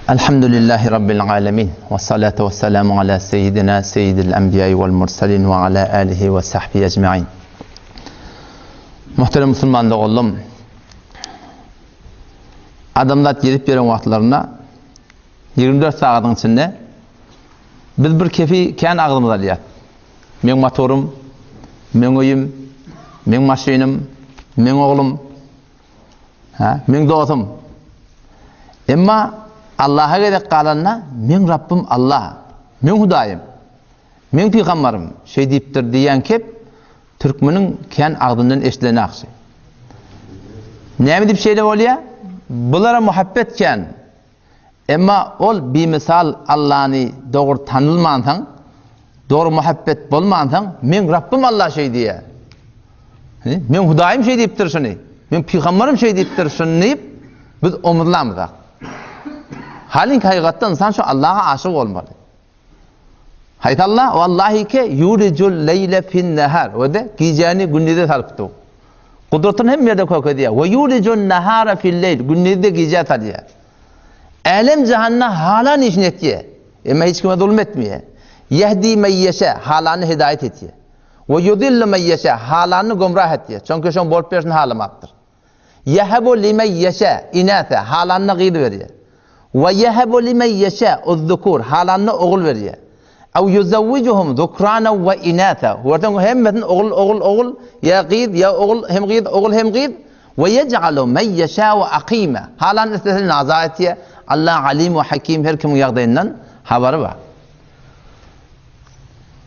Elhamdülillahi Rabbil alemin. Ve salatu ve selamu ala seyyidina seyyidil enbiyayı vel mursalin ve ala alihi ve sahbihi ecma'in. Muhterem Müslümanlar oğlum, adamlar gelip veren vaxtlarına 24 saatin içinde biz bir kefi kendi ağzımıza alıyat. Men motorum, men oyum, men maşinim, men oğlum, men dostum. Ama Allah'a gerek kalanına men Rabbim Allah, men Hudayım, men Peygamberim şey deyiptir diyen kep Türkmenin kendi ağzından eşitlerine akşı. Ne mi deyip şeyle oluyor? Bunlara muhabbetken ama ol bir misal Allah'ını doğru tanılmansan, doğru muhabbet bulmansan men Rabbim Allah şey diye. Men Hudayım şey deyiptir şunu. Men Peygamberim şey deyiptir şunu deyip biz umurlamızak. Halin hakikaten insan şu Allah'a aşık olmalı. Hayt Allah vallahi ki yulicul leyle fin nehar. O da geceni gündüze sarıptı. Kudretun hem yerde koku diye. Ve yulicul nehara fil leyl. Gündüzde gece tarıyor. Alem cehanna halan işin etiyor. Ama hiç kime zulüm etmiyor. Yehdi meyyeşe halanı hidayet etiyor. Ve yudillu meyyeşe halanı gumrah etiyor. Çünkü şu bol peşin halamatdır. Yehebu limeyyeşe inathe halanı gıydı veriyor. Ve yehebu limeyyeşe uzzukur halanı oğul veriyor. Ev yuzavvicuhum zukrana ve inatha. Oradan hem oğul ya gıydı ya oğul hem gıydı. Ve yec'alu meyyeşe ve akime. Halanı istesini nazar etiyor. Allah alim ve hakim her kimin yağdığından haberi var.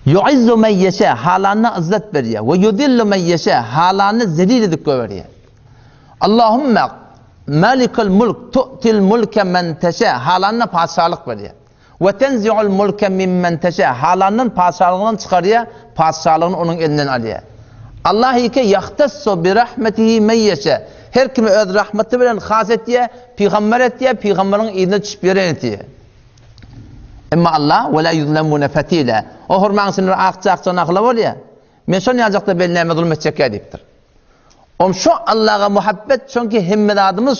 Yu'izzu meyyeşe halanı izzet veriyor. Ve yudillu meyyeşe halanı zelil edip veriyor. Allahümme malikul mulk tu'til mulke men teşe halanına padişahlık veriyor. Ve tenzi'ul mulke mimmen teşe halanın padişahlığından çıkarıyor, padişahlığını onun elinden alıyor. Allah ki yahtassu bi rahmetihi meyyeşe her kimi öz rahmeti bilen has etiyor, peygamber etiyor, peygamberin eline düşüp veren etiyor. Ama Allah ve la yuzlemune fetile o hurman sınır akçakçan akla oluyor. Men şunu yazacakta beline zulüm edecek ediptir. Şu Allah'a muhabbet çünkü himmeladımız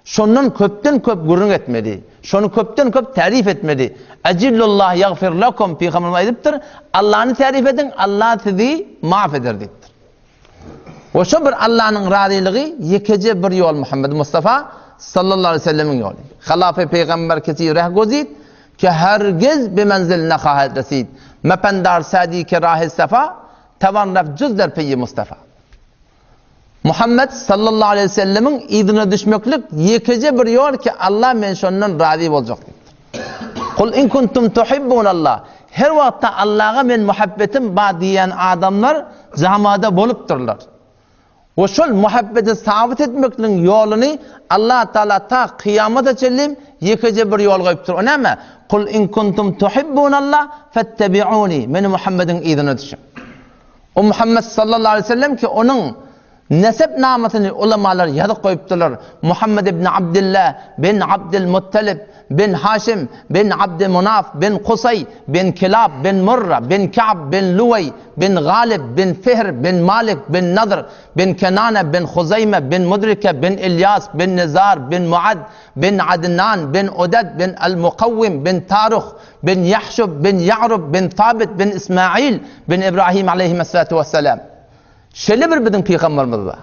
sondan köpten köp gurrun etmedi. Şonu köpten köp tarif etmedi. Ecillullah yagfir lakum Peygamberimiz ediptir. Allah'ını tarif edin, Allah sizi mahveder deyiptir. O şu bir Allah'ın razılığı yekece bir yol Muhammed Mustafa sallallahu aleyhi ve sellemin yolu. Halafe Peygamber kesi reh gozid ki hergiz bir menziline kahet resid. Mependar sadiki rahil sefa tavan raf cüzler peyyi Mustafa. Muhammed sallallahu aleyhi ve sellemin idine düşmeklik yekece bir yol ki Allah men şondan razı olacak deyiptir. Kul in kuntum tuhibbunallah. Her vakitte Allah'a men muhabbetim ba diyen adamlar zamada bolupturlar. O şol muhabbeti sabit etmeklik yolunu Allah Teala ta kıyamete çellim yekece bir yol koyuptur. O ne mi? Kul in kuntum tuhibbunallah fettebi'uni. Men Muhammed'in idine düşün. O Muhammed sallallahu aleyhi ve sellem ki onun nesep nametini ulamalar yazıp koyuptular. Muhammed ibn Abdullah bin Abdülmuttalib bin Haşim bin Abdümunaf bin Kusay bin Kilab bin Murra bin Ka'b bin Luway bin Galib bin Fihr bin Malik bin Nadr bin Kenane bin Huzeyme bin Mudrike bin İlyas bin Nizar bin Muad bin Adnan bin Udad bin El-Mukavvim bin Taruk bin Yahşub bin Ya'rub bin Thabit bin İsmail bin İbrahim aleyhissalatu vesselam. Şöyle bir bizim peygamberimiz var.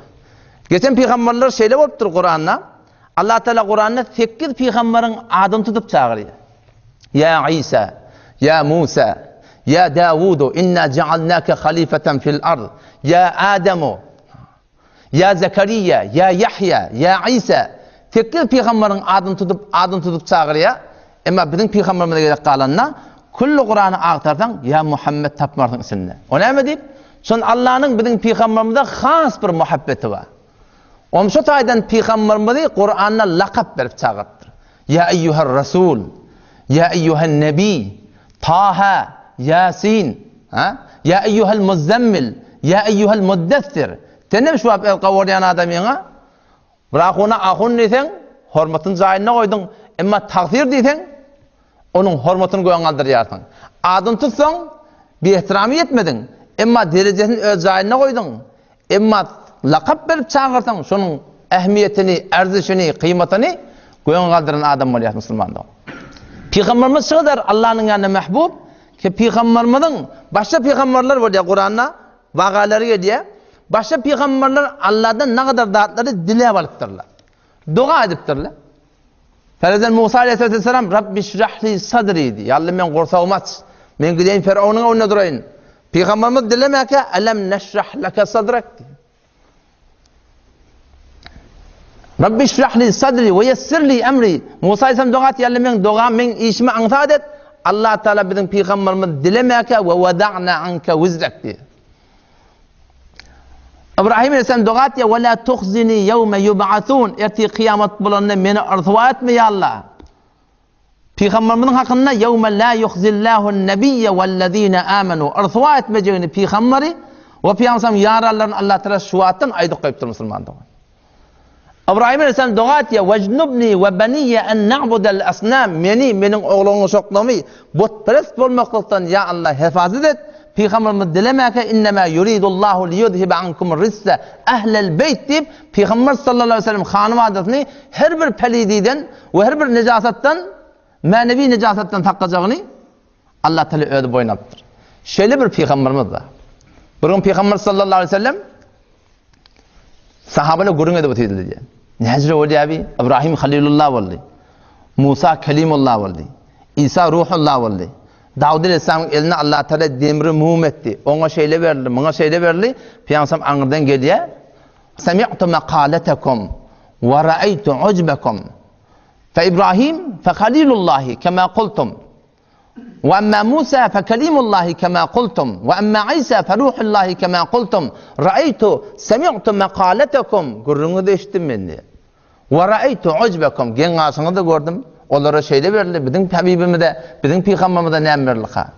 Geçen peygamberler şöyle oluptur Kur'an'da. Allah Teala Kur'an'da 8 peygamberin adını tutup çağırıyor. Ya İsa, ya Musa, ya Davudu, inna cealnake halifeten fil ard. Ya Ademu, ya Zekeriya, ya Yahya, ya İsa. 8 peygamberin adını tutup çağırıyor. Ama bizim peygamberimize gerek kalanına kullu Kur'an'ı aktardan ya Muhammed tapmardın isimle. O ne mi deyip? Son Allah'ın bizim peygamberimize has bir muhabbeti var. Şu taydan peygamberimizi Kur'an'la lakap verip çağırttır. Ya eyyuhel Resul, ya eyyuhel Nebi, Taha, Yasin, ya eyyuhel Muzzemmil, ya eyyuhel Muddessir. Tenem şu kavuryan adamına, bırak ona ahun desen, hürmetin zayinine koydun. Ama takdir desen, onun hürmetini koyan kaldıracaksın. Adın tutsan, bir ihtiramı yetmedin. Ama derecesini öz zayinine koydun. Ama lakap verip çağırtan, şunun ehmiyetini, erzişini, kıymetini Göğün kaldıran adam var ya Müslümanda. Peygamberimiz şıqdar Allah'ın yanına mahbub ki peygamberimizin başka peygamberler var ya Kur'an'da vakaları geliyor. Başka peygamberler Allah'dan ne kadar dağıtları dile alıptırlar. Dua ediptirler. Ferizan Musa aleyhisselam Rabbi şrahli sadri diye. Allah men qorsağım aç. Men gideyim Firavun'un önüne durayım. Peygamberimiz dilemek ki elem neşrah leke sadrak diye. Rabbi şrahli sadri ve yessirli emri. Musa aleyhisselam dua et. Allah men dua men işimi antat et. Allah Teala bizim peygamberimiz dilemek ki ve vada'na anke vizrak diye. İbrahim aleyhisselam dua et ya ve la tuhzini yevme yub'atun. Erti kıyamet bulanına beni rızva etme ya Allah. Peygamberimizin hakkında yevme la yuhzillahun nebiyye vellezine amenu. Rızva etmeyeceğini peygamberi ve peygamberim yararların Allah Teala şuattan aydık koyuptur Müslümanlar. İbrahim aleyhisselam dua et ya vecnubni ve beniyye en na'budel asnam. Menin oğlumu şoklamayı butperest olmaklıktan ya Allah hifazet et. Peygamberimiz dilemek ki innema yuridullahu liyudhiba ankum risse ehlel beyt deyip Peygamber sallallahu aleyhi ve sellem hanım adetini her bir pelididen ve her bir necasattan manevi necasattan takkacağını Allah Teala öyle boynattır. Şöyle bir peygamberimiz var. Bir gün Peygamber sallallahu aleyhi ve sellem sahabana gurun edip oturdu diye. Necre oldu abi? İbrahim Halilullah oldu. Musa Kelimullah oldu. İsa Ruhullah oldu. Davud aleyhisselamın eline Allah Teala demiri muhum etti. Ona şeyle verdi, bana şeyle verdi. Peygamber anırdan geliyor. Semi'tu maqaletekum ve ra'aytu ucbekum. Fe İbrahim fe Halilullahi kema kultum. Ve amma Musa fe Kelimullahi kema kultum. Ve amma İsa fe Ruhullahi kema kultum. Ra'aytu semi'tu maqaletekum. Gurrunu da işittim ben diye. Ve ra'aytu ucbekum. Gen ağasını da gördüm. Onlara şeyle verildi. Bizim tabibimiz de, bizim peygamberimiz de ne verildi ha?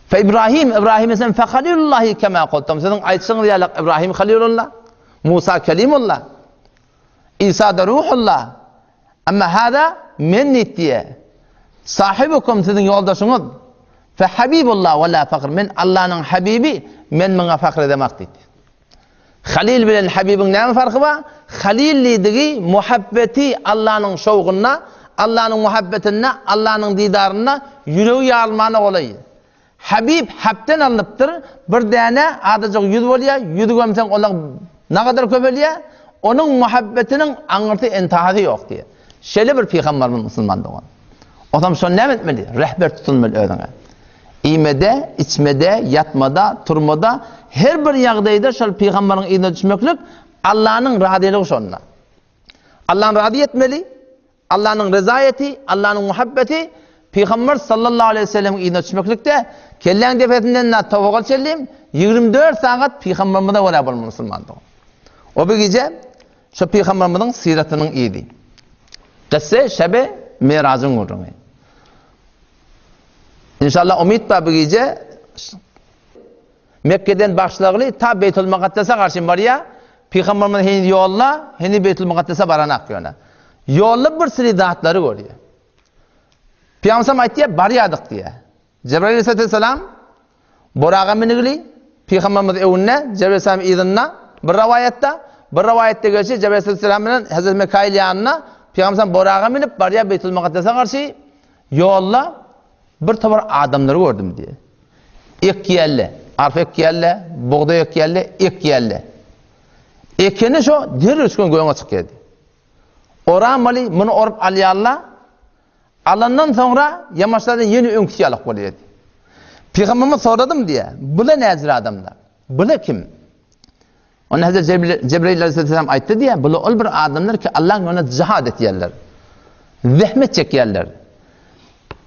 Fe İbrahim isen fe Halilullahi kema kultum. Sizin ayetsiniz ya İbrahim Halilullah, Musa Kelimullah, İsa da Ruhullah. Ama hada men nittiye. Sahibukum sizin yoldaşınız. Fe Habibullah ve la fakir. Men Allah'ın Habibi, men bana fakir edemek dedi. Halil bilen Habibin ne farkı var? Halil lidigi muhabbeti Allah'ın şovğuna, Allah'ın muhabbetine, Allah'ın didarına yüreği yarılmana olayı. Habib habten alınıptır. Bir tane adacık yüz oluyor, yüzü gömsen olan ne kadar köpeliyor? Onun muhabbetinin anırtı entahası yok diye. Şöyle bir peygamberimiz Müslüman doğan. O zaman şunu ne etmeli? Rehber tutulmalı öğrene. İyimede, içmede, yatmada, turmada, her bir yağdayda şöyle peygamberin iyine düşmeklik Allah'ın razıylığı şonuna. Allah'ın razı etmeli, Allah'ın rezayeti, Allah'ın muhabbeti Peygamber sallallahu aleyhi ve sellem'in iyine düşmeklikte kellen defetinden tavukal çelliyim 24 saat peygamberimize var bu Müslümandı. O bir gece şu peygamberimizin siratının iyiydi. Kısse şebe miracın uğruna. İnşallah umid var bu gece Mekke'den başlayılı ta Beytül Mukaddes'e karşı var ya Peygamberimiz henüz yolla, henüz Beytül Mukaddes'e baranak yöne. Yolla bir sürü dağıtları görüyor. Peygamber ayet diye baryadık diye. Cebrail aleyhisselam Burağa minigli Peygamberimiz evine Cebrail aleyhisselam izinna bir rivayette geçiyor Cebrail aleyhisselam'ın Hazreti Mikail yanına Peygamber Burağa minip barya Beytül Mukaddes'e karşı yolla bir tabar adamları gördüm diye. İkkiyelle, arf ikkiyelle, buğday ikkiyelle, ikkiyelle. Ekkeni şu der üskün göğüne çıkıyordu. Oramali bunu orup alıyalla alandan sonra yamaçlardan yeni önküsiyalık oluyordu. Peygamberime sordum diye. Bu ne nezir adamlar? Bu ne kim? Onun Hazreti Cebrail aleyhisselam ayıttı diye. Bu ol bir adamlar ki Allah'ın ona cihad et yerler. Zahmet çek yerler.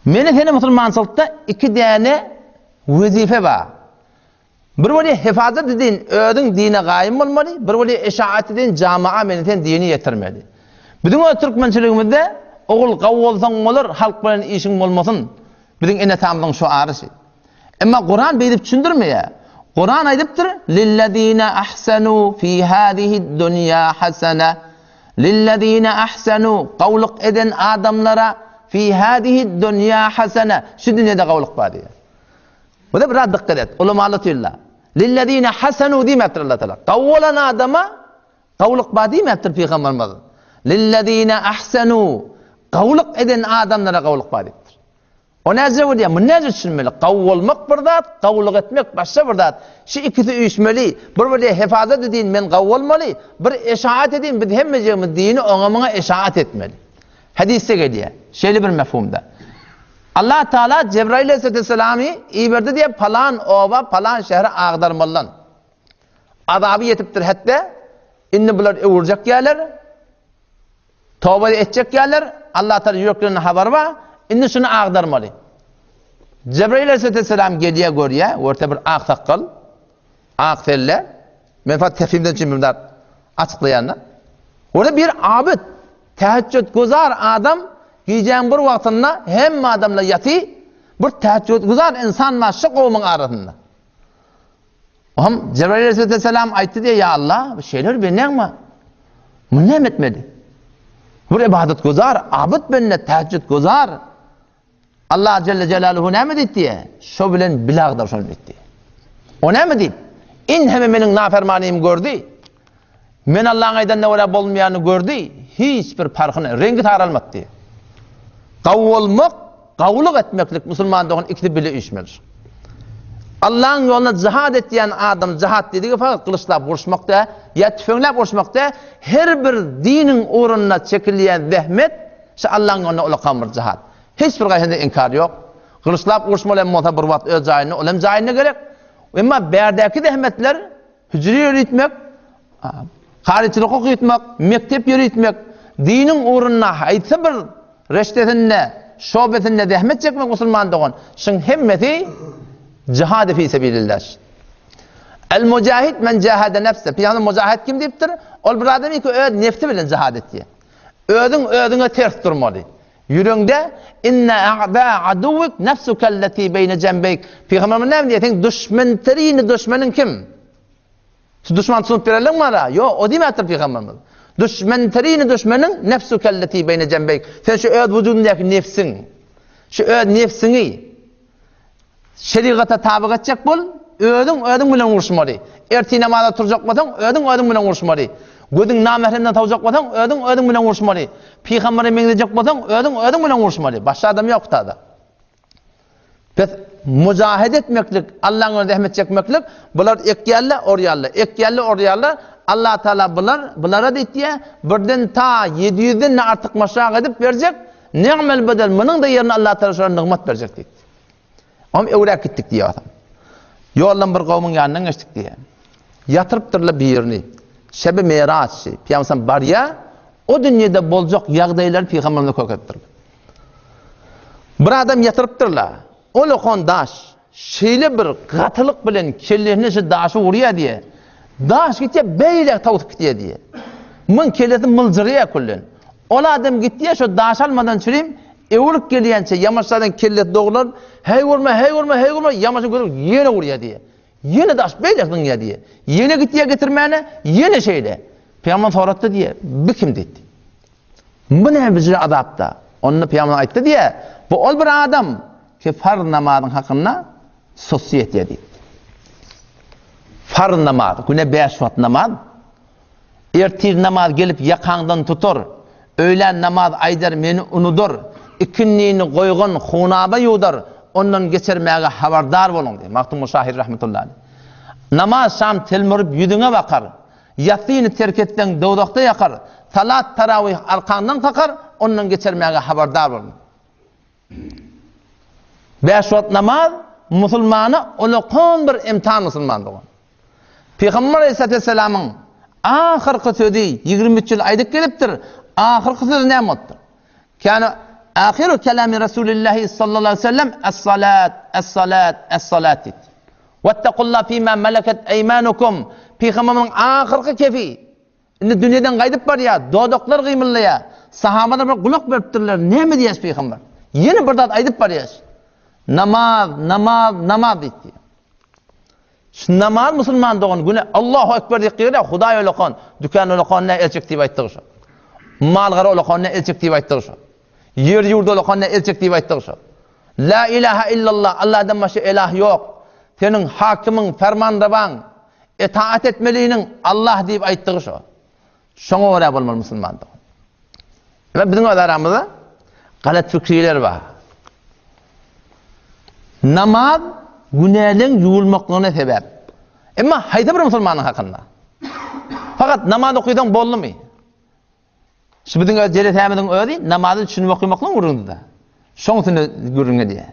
Meni seni Müslümançılıkta iki tane vazife var. Bir vali hifazet edin, ödün dine gayim olmalı. Bir vali eşaat edin, cami'a meniten dini yetirmeli. Bizim o Türkmençiliğimizde oğul kavvolsan olur, halk bilen işin olmasın. Bizim ene tamamdan şu ağrısı. Ama Kur'an beydip düşündürmeye. Kur'an aydıptır. Lillezine ahsenu fi hadihi dünya hasene. Lillezine ahsenu kavluk eden adamlara fi hadihi dünya hasene. Şu dünyada kavluk var diye. Bu da biraz dikkat et. Ulamalı tüyla. Lillezine hasenu demektir Allah Teala. Kavvolan adama kavluk var demektir Peygamberimiz. Lillezine ahsenu. Qavlık eden adamlara qavlık var ettir. O näze diye, bu näze düşünmeli? Qavulmak bir zat, qavlık etmek başka bir zat. Şu ikisi uyuşmalı. Bir hifazat edin, men qavulmalı. Bir eşaat edin, biz hemmecemiz dini oňa eşaat etmeli. Hadiste geliyor. Şöyle bir mefhumda. Allah Teala Cebrail Aleyhisselam'ı iberdi diye falan ova, falan şehre ağdarmalan. Azabı yetiptir hatta. İnni bular uğuracak yerler. Tövbe edecek yerler. Allah Teala yüreklerine haber var. İnni şunu ağdarmalı. Cebrail Aleyhisselam geliyor görüyor. Orta bir ağ sakal. Ağ felle. Menfaat tefhimden cimrimler açıklayanlar. Orada bir abid. Teheccüd guzar adam giyeceğin bir vaktinde hem adamla yatı bir teheccüd guzar insan var şu kavmin arasında. Cebrail Aleyhisselam aytti diye ya Allah bu şeyler benden mi? Münnem etmedi. Bir ibadet guzar, abid benimle teheccüd guzar. Allah Celle Celaluhu ne mi dedi diye? Şu bilen bilağdır şunu dedi. O ne mi dedi? İn hemen benim nafermaniyim gördü. Men Allah'ın aydan ne öyle bolmayanı gördü. Hiçbir farkını, rengi taralmadı diye. Qavulmak, qavluk etmeklik Müslüman doğan ikisi bile işmedir. Allah'ın yoluna cihad ettiyen adam cihad dediği fakat kılıçla vuruşmakta, ya tüfeğle vuruşmakta, her bir dinin uğruna çekilyen zahmet, Allah'ın yoluna ulakamır cihad. Hiçbir gayrında inkar yok. Kılıçla vuruşmalı olsa bir vaxt öz cahine, olem cahine gerek. Ama berdeki zahmetler, hücri yürütmek, hariçilik okuyutmak, mektep yürütmek, dinin uğruna haytı bir reştetinde, şobetinde zahmet çekmek Müslüman doğan. Şun hemmeti cihad-ı fi sebilillah. El-mücahid men cahade nefse. Peygamber mücahid kim deyiptir? Ol bir adam ki öz nefsi bilen cihad etdi. Ödüne ters durmalı. Yüreğinde inne a'da aduvuk nefsukelleti beyne cembeyk. Peygamber ne diyor? Düşmanın kim? Düşman tutup verelim mi ara? Yok, o değil mi hatta Peygamberimiz? Düşmanın nefsukelleti beyne cembeyk. Sen şu öz vücudundaki nefsin, şu öz nefsini şeriata tabi edecek bol, ödün bilen vuruşmalı. Erti namazda turacak bolsan, ödün bilen vuruşmalı. Gözün namehremden tavacak bolsan, ödün bilen vuruşmalı. Peygamber'e mengedecek bolsan, ödün bilen vuruşmalı. Başka adam yok da. Biz mücahede etmeklik, Allah'ın önünde rahmet çekmeklik, bular ek yerle, Allah Teala bulara dedi diye, birden ta 700'den artık maşağı edip verecek, ni'mel bedel, bunun da yerine Allah Teala şöyle nimet verecek dedi. Ama evrak gittik diye adam. Yoldan bir kavmin yanından geçtik diye. Yatırıptırla bir yerini, şebi meraçı, Peygamber var ya, o dünyada bolacak yağdaylar Peygamber'e kokettir. Bir adam yatırıptırla, o lokon daş, şeyle bir katılık bilen kellerini şu daşı vuruyor diye. Daş gittiye beyle tavuk gidiyor diye. Mın kellesi mılcırıya kullen. Ola adam gittiye şu daş almadan çüreyim, evlilik geliyençe yamaçlardan kellet doğular, hey vurma, yamaçın görür, yine vuruyor diye. Yine daş beyle kılın diye. Yine gittiye getirmeyene, yine şeyle. Peygamber sorattı diye, bu kim dedi? Bu ne bizce adapta? Onu Peygamber ayıttı diye, bu ol bir adam ki farz namazın hakkında sosiyet dedi. Farz namaz, güne 5 vakit namaz, ertir namaz gelip yakandan tutur, öğlen namaz aydar meni unudur, ikinliğini koygun hunaba yudar, ondan geçirmeye haberdar olun diye. Maktum Muşahir rahmetullahi. Namaz şam telmürüp yüdüne bakar, yatsını terk etten doğdakta yakar, salat taravih arkandan takar, ondan geçirmeye haberdar olun. 5 vakit namaz, Müslümanı olukun bir imtihan Müslüman doğan. Peygamber Aleyhisselam'ın ahirki sözü 23 yıl aydık geliptir. Ahirki sözü ne muttur? Yani ahiru kelami Resulullah sallallahu aleyhi ve sellem es-salat dedi. Vettekullah fîmâ meleket eymanukum. Peygamber'in ahirki kefi. Şimdi dünyadan kaydıp var ya, doğduklar kıyımlı ya, sahabalar bir kulak veriptirler. Ne mi diyes Peygamber? Yeni bir dat aydıp var ya. Namaz dedi. Şu namaz Müslüman doğan güne Allahu Ekber deyip ya Huday olaqan, dükkan olaqanna elçik deyip aytdı şu. Malgara olaqanna elçik deyip aytdı şu. Yer yurdu olaqanna elçik deyip aytdı şu. La ilahe illallah, Allah'dan başka ilah yok. Senin hakimin, fermandavan, itaat etmeliğinin Allah deyip aytdı şu. Şoňa göre bolmaly Müslüman doğan. Ve bizim aramızda galat fikirler var. Namaz günahın yuvilmaklığına sebep. Ama hayda bir Müslümanın hakkında. Fakat namaz okuydan bollu mu? Şu bizim jere tämidin ödi namazı düşünüp okumaklığın urunda. Şoňsyny görünge diye.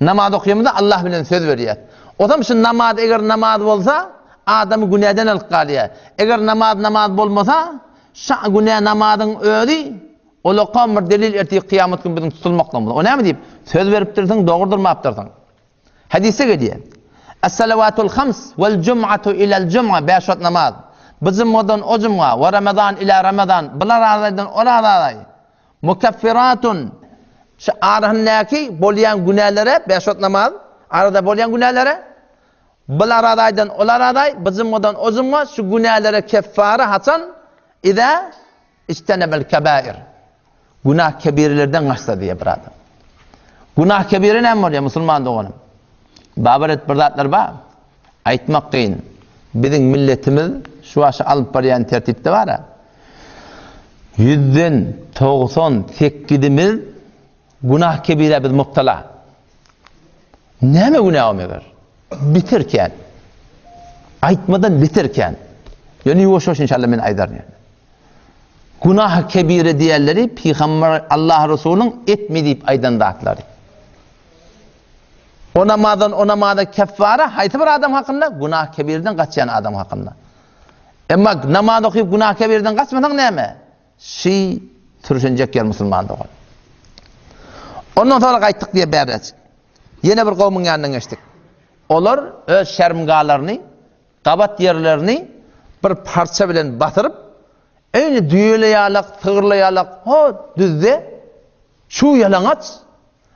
Namaz okuyamda Allah bilen söz berýär. Otam şu namaz eger namaz bolsa adamy günahdan alyp galýar. Eger namaz bolmasa şa günah namazyň ödi olaqan bir delil erti kıyamet günü bizim tutulmaklan bolar. O näme diýip söz berip dursaň dogurdurmapdyrsaň. Hadise gelýär. Es-salavatul hams vel cum'atu ila'l cum'a 5 wagt namaz. Bizim modan o cum'a ve Ramazan ila Ramazan bular aradan oraday. Mukaffiratun şu arahındaki bolýan günählere 5 wagt namaz arada bolýan günählere bular aradaydan olar araday bizim modan o cum'a şu günählere keffara hasan ida istenebel kebair. Günah kebirlerden gaçsa diye bir adam. Günah kebiri näme bolýar musulman doganım? Babaret bir zatlar var. Aytmak kıyın. Bizim milletimiz şu aşağı alıp barayan tertipte var ya. 100'den 98'imiz günah kebire biz muhtala. Näme günah olmaýar? Bitirken. Aytmadan bitirken. Yani yoş inşallah men aýdar. Günah kebire diýerleri Peygamber Allah Resulüň etme diýip aýdan zatlar. O namazda keffara haytı bir adam hakkında günah kebirden kaçayan adam hakkında. Ama namaz okuyup günah kebirden kaçmadan näme? Şi türüşenjek yer musulman dogan. Ondan sonra qaytdyk diye berdik. Yine bir kavmin yanına geçtik. Olar öz şermgalaryny, qabat yerlerini bir parça bilen batırıp öyle düýeleýärlik, tygyrlaýarlyk, ho düzde şu yalaňaç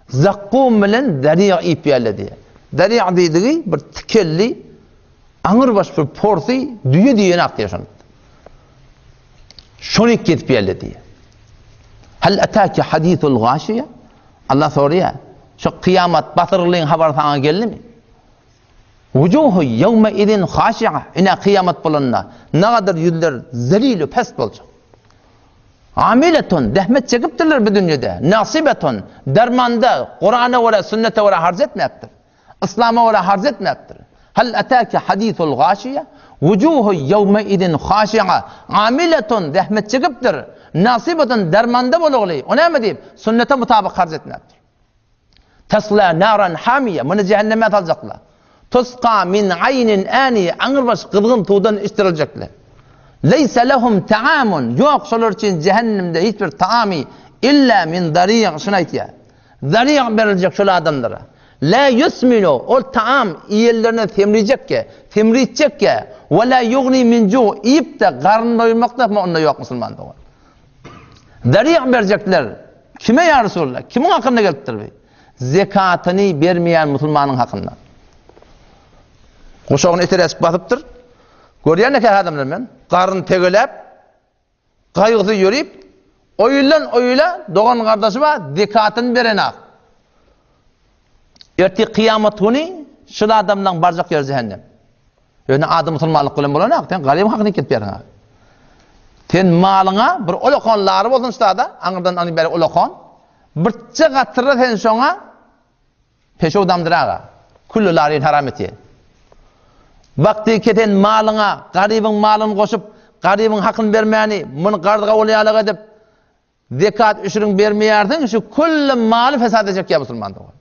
zakkum bilen dariya ipiyale diye. Dariya dediği bir tikelli, aňyr baş bir porsi düýe diýen akdyýar. Şonu ketipiyale diye. Hal ataka hadisul gashiya? Allah soruyor. Şu kıyamet batırlığın haber sana geldi mi? Vujuhu yevme idin khashi'a. Ina kıyamet bulunna. Ne kadar yüzler zelil pest olacak. Amiletun dehmet çekiptirler bu dünyada. Nasibetun dermanda Kur'an'a ve sünnete ve harc etmeyaptır. İslam'a ve harc etmeyaptır. Hal ataka hadisul gashiya? Vujuhu yevme idin khashi'a. Amiletun dehmet çekiptir. Nasibetun dermanda bolugly. O näme diýip? Sünnete mutabık harc etmeyaptır. Tasla naran hamiye. Bunu cehenneme atacaklar. Tusqa min aynin aniye. Aňyrbaş kızgın tuğdan içtirilecekler. Leysa lehum ta'amun. Yok şolar için cehennemde hiçbir taami illa min dariq. Şunu aytýar. Dariq berilecek şol adamlara. La yusminu. O taam iyellerine temritecekke. Ve la yugni min cu. İyip de karnını doyurmakta ama onda yok musulman da var. Dariq verecekler. Kime ya Resulullah? Kimin hakkında gelipdir bey? Zekatını vermeyen musulmanın hakkında. Koşağın eteresip batıptır. Görýän eke adamlar men, garyn tegelep, gaýgysy ýörüp, oyla dogan gardaşyma zekatyny berenak. Erti kıyamet günü şu adamdan barjak yer cehennem. Ýöne adam musulmanlyk bilen bolanak, sen galyp hakyny ketberýär. Sen malyňa bir olakanlary bolsun ştada, aňyrdan any beri olakan, birçe gatyrra sen şoňa peşodamdyraga, kullularyň haram etýär. Vakti keten malyňa, garybyň malyny goşup, garybyň hakyny bermäni, muny gardyga bolýarlyk edip, zekat üçin bermeýärdiň, şu kullu maly fesad edecek ya musulman dogan.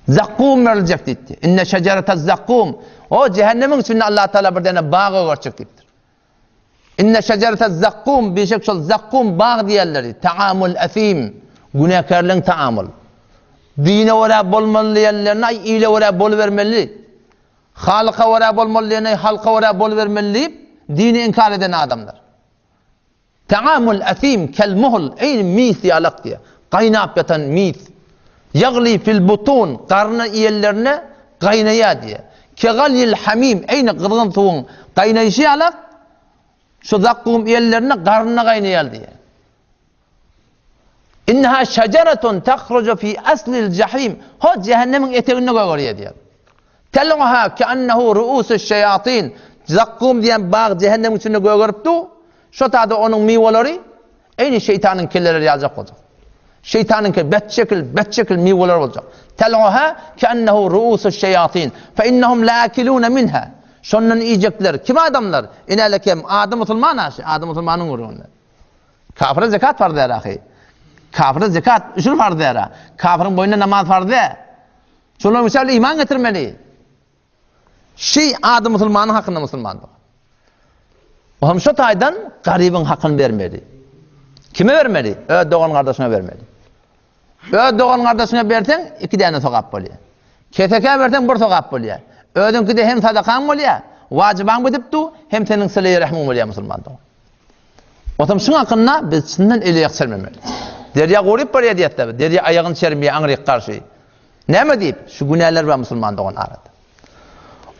Zakkum verilecek diýdi. Inne şeceretez zakkum. O cehennemiň içinde Allah Taala bir dene bağa görçek diýipdir. Inne şeceretez zakkum, beşek şol zakkum bağa diýerleri, taamul asim, günahkarlyň taamul. Dine wara bolmaly ýerlerine ýyle wara boluvermeli. Halka wara bolmalyny halka wara boluvermeli, dini inkar eden adamlar. Taamul asim kel muhl, ayn mis ýalak diýär. Gaýnap ýatan mis. Yagli fil butun, qarna iyellerine qaynaya diye. Kegalil hamim, ayni qırğın tuğun qaynayışı alaq, şu zakkum iyellerine qarnına qaynayal diye. İnneha şecaretun takhrucu fi aslil cahim. O cehennemin eteğine koyuyor diye. Telluha keannehu ru'usuş şeyatin. Zakkum diyen bağ cehennemin içinde koyuyordu. Şu tadı onun mivaları Eyni şeytanın kelleri yazacak olacak. Şeytanın kelleri betçekil mivolar olacak. Tel'uha kennehu ru'usu şeyatin fe innehum lâkilûne minha. Şondan yiyecekler. Kim adamlar? İnelekem adı musulman aşı. Adı musulmanın uğrunda. Kafire zekat farz der ahi. Kafire zekat üçür farz der. Kafirin boynuna namaz farz der. Şunlar misal iman getirmeli. Şey adı musulmanın hakkında musulmandır. O hem şu taydan garibin hakkını vermeli. Kime vermeli? Doğan kardeşine vermeli. Doğan kardeşine versen 2 tane sokap oluyor. Keteke versen 1 sokap oluyor. Ödünkü de hem sadakan oluyor. Vaciban bediptu hem senin sıla-i rahmin oluyor musulmandır. O hem şunun hakkında biz şundan eli yakselmemeli. Derya gorip paraya diyet tabi. Derya ayağını çermeye angriyik karşı. Ne mi deyip? Şu günahlar var musulmandır onu aradı.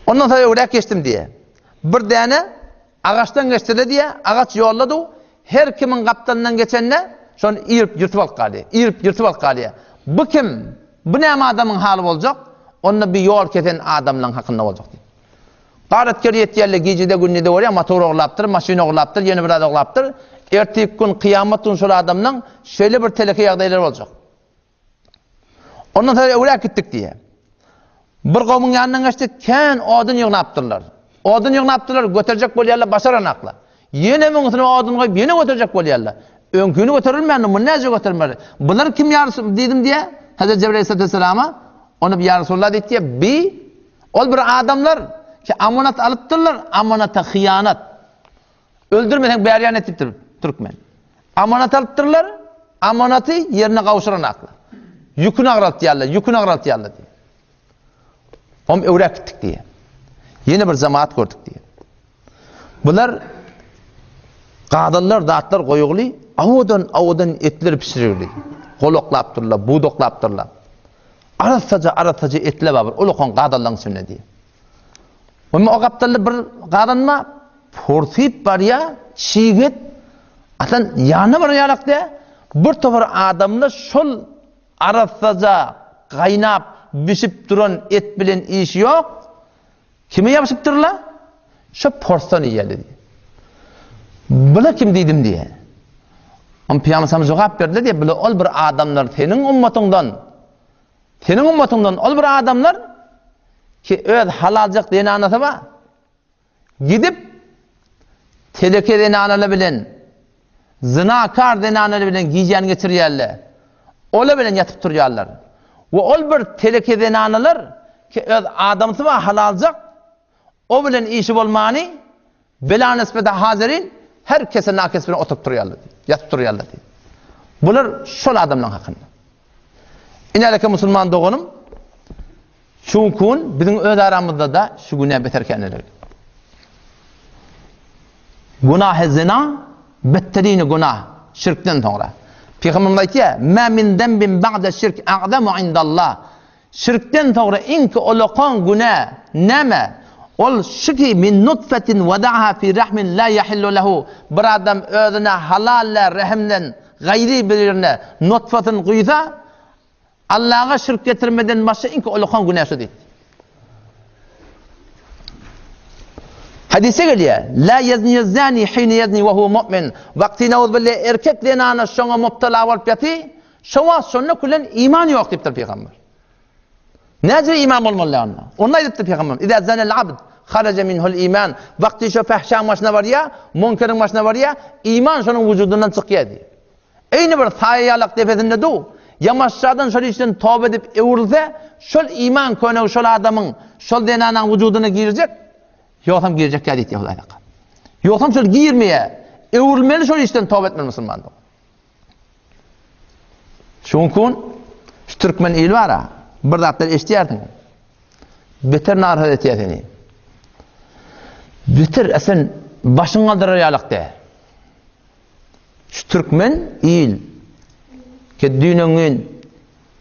Ondan sonra oraya geçtim diye. Bir tane ağaçtan geçti diye ağaç yolladı. Her kimin kaptanından geçenle şunu yırtıp alıp kalıyor. Bu kim? Bu ne adamın hali olacak? Onunla bir yol kesen adamların hakkında olacak diye. Qarat keriyet yerle gecede günnede oraya motor oğlaptır, maşin oğlaptır, yeni bir adam oğlaptır. Erteki gün kıyamet unsur adamdan şöyle bir teleke yağdaylar olacak. Ondan sonra oraya gittik diye. Bir kavmin yanından geçtik, ken odun yığınaptırlar. Odun yığınaptırlar, götürecek bolýarlar başaranakla. Yine müňüsine odun goýup yine götürecek bolýarlar. Öňküni götürilmändir, bu näçe götürmeli? Bular kim ýarysy dedim diye Hazrat Cebrail aleyhissalama onu bir ya Resulullah dedi diye bir ol bir adamlar ki amanat alıptırlar, amanata hıyanat. Öldürmeden beyan etipdir Türkmen. Amanat alıptırlar, amanatı yerine kavuşturanakla. Yükünü ağraltıyarlar diye. Om öwrek gittik diye. Yeni bir cemaat gördük diye. Bunlar gadallar, dağıtlar koyugli, avudan etler pişirirli. Koloklaptırlar, budoklaptırlar. Arasaca etle babır. Olukon gadallan sünne diye. O kaptallı bir gadanma portip var ya, çiğit, atan yanı var yalak diye, bir tofar adamla şol arasaca kaynap, bişip duran et bilen iş yok. Kime yapışıp dururlar? Şu porsan iyeli diye. Bula kim dedim diye. Ama Peygamberimiz cevap verdi diye, bula ol bir adamlar senin ummatından ol bir adamlar ki öz halalcık deni anası var. Gidip teleke deni analı bilen, zinakar deni analı bilen giyeceğini getiriyerler. Ola bilen yatıp duruyarlar. Ve ol bir teleke deni analar ki öz adamsı var halalcık, o bilen işi olmani bela nispete hazirin herkese nakes bilen oturup duruyarlar. Yatıp duruyarlar diye. Bunlar şol adamların hakkında. İneleke musulman doğunum, çünkü bizim öz aramızda da şu günah beterkenler. Günah-ı zina, betterini günah, şirkten sonra. Peygamberimiz aytdı ya, "Ma min dembin ba'de şirk a'zamu indallah." Şirkten sonra inki oloqan günah neme? Ol şiki min nutfetin vada'ha fi rahmin la yahillu lehu. Bir adam özüne halalle rahimden gayri birine nutfetin koysa Allah'a şirk getirmeden başka inki oloqan günahı değil. Hadise geliyor. La yezni zani hine yezni ve hu mu'min. Vakti navuz billahi erkeklerin ana şona mubtala olup yati. Şona kullen iman yok deyiptir Peygamber. Nece iman olmalı ona? Onunla deyiptir Peygamber. İza zanel abd kharaca minhul iman. Vakti şu fahşa başına var ya, münkerin başına var ya, iman şunun vücudundan çıkıyor diye. Eyni bir sayayalık defesinde du. Yamaşçadan şöyle işten tövbe edip evrilse, şol iman koyunu şol adamın, şol denanın vücuduna girecek. Yoksam girecek ya deyip Yahudi'yle. Yoksam şöyle girmeye, evrilmeli şöyle işten tövbe etmeli Müslümandı. Çünkü şu Türkmen il var ha, bir dağıtlar eştiyerdin. Beter narhat etiyedini. Beter esen başın kaldırar yalık de. Şu Türkmen il, ki dünyanın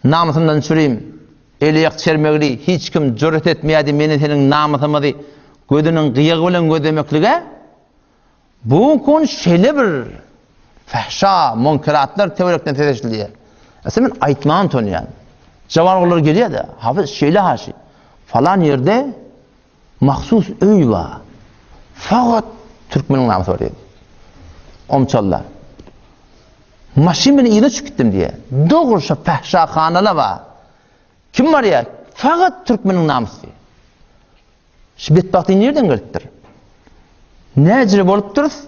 namusundan süreyim, eli yak çermegli, hiç kim cüret etmeyedi, meni senin namusumadi, gözünün kıyığı bilen gözlemeklige, bu konu şöyle bir fahşa, munkeratlar teorekten teteşiliyor. Mesela ben aytmağın tonu yani. Cavan oğulları geliyor da, hafız şöyle haşi, falan yerde mahsus öy var. Fakat Türkmenin namusu var dedi. Omçallar. Maşinini iyine çıktım diye. Doğrusu fahşaxanalar var. Kim var ya? Fakat Türkmenin namusu. Şu bedbahtı nereden geliptir? Necri bolup duruz?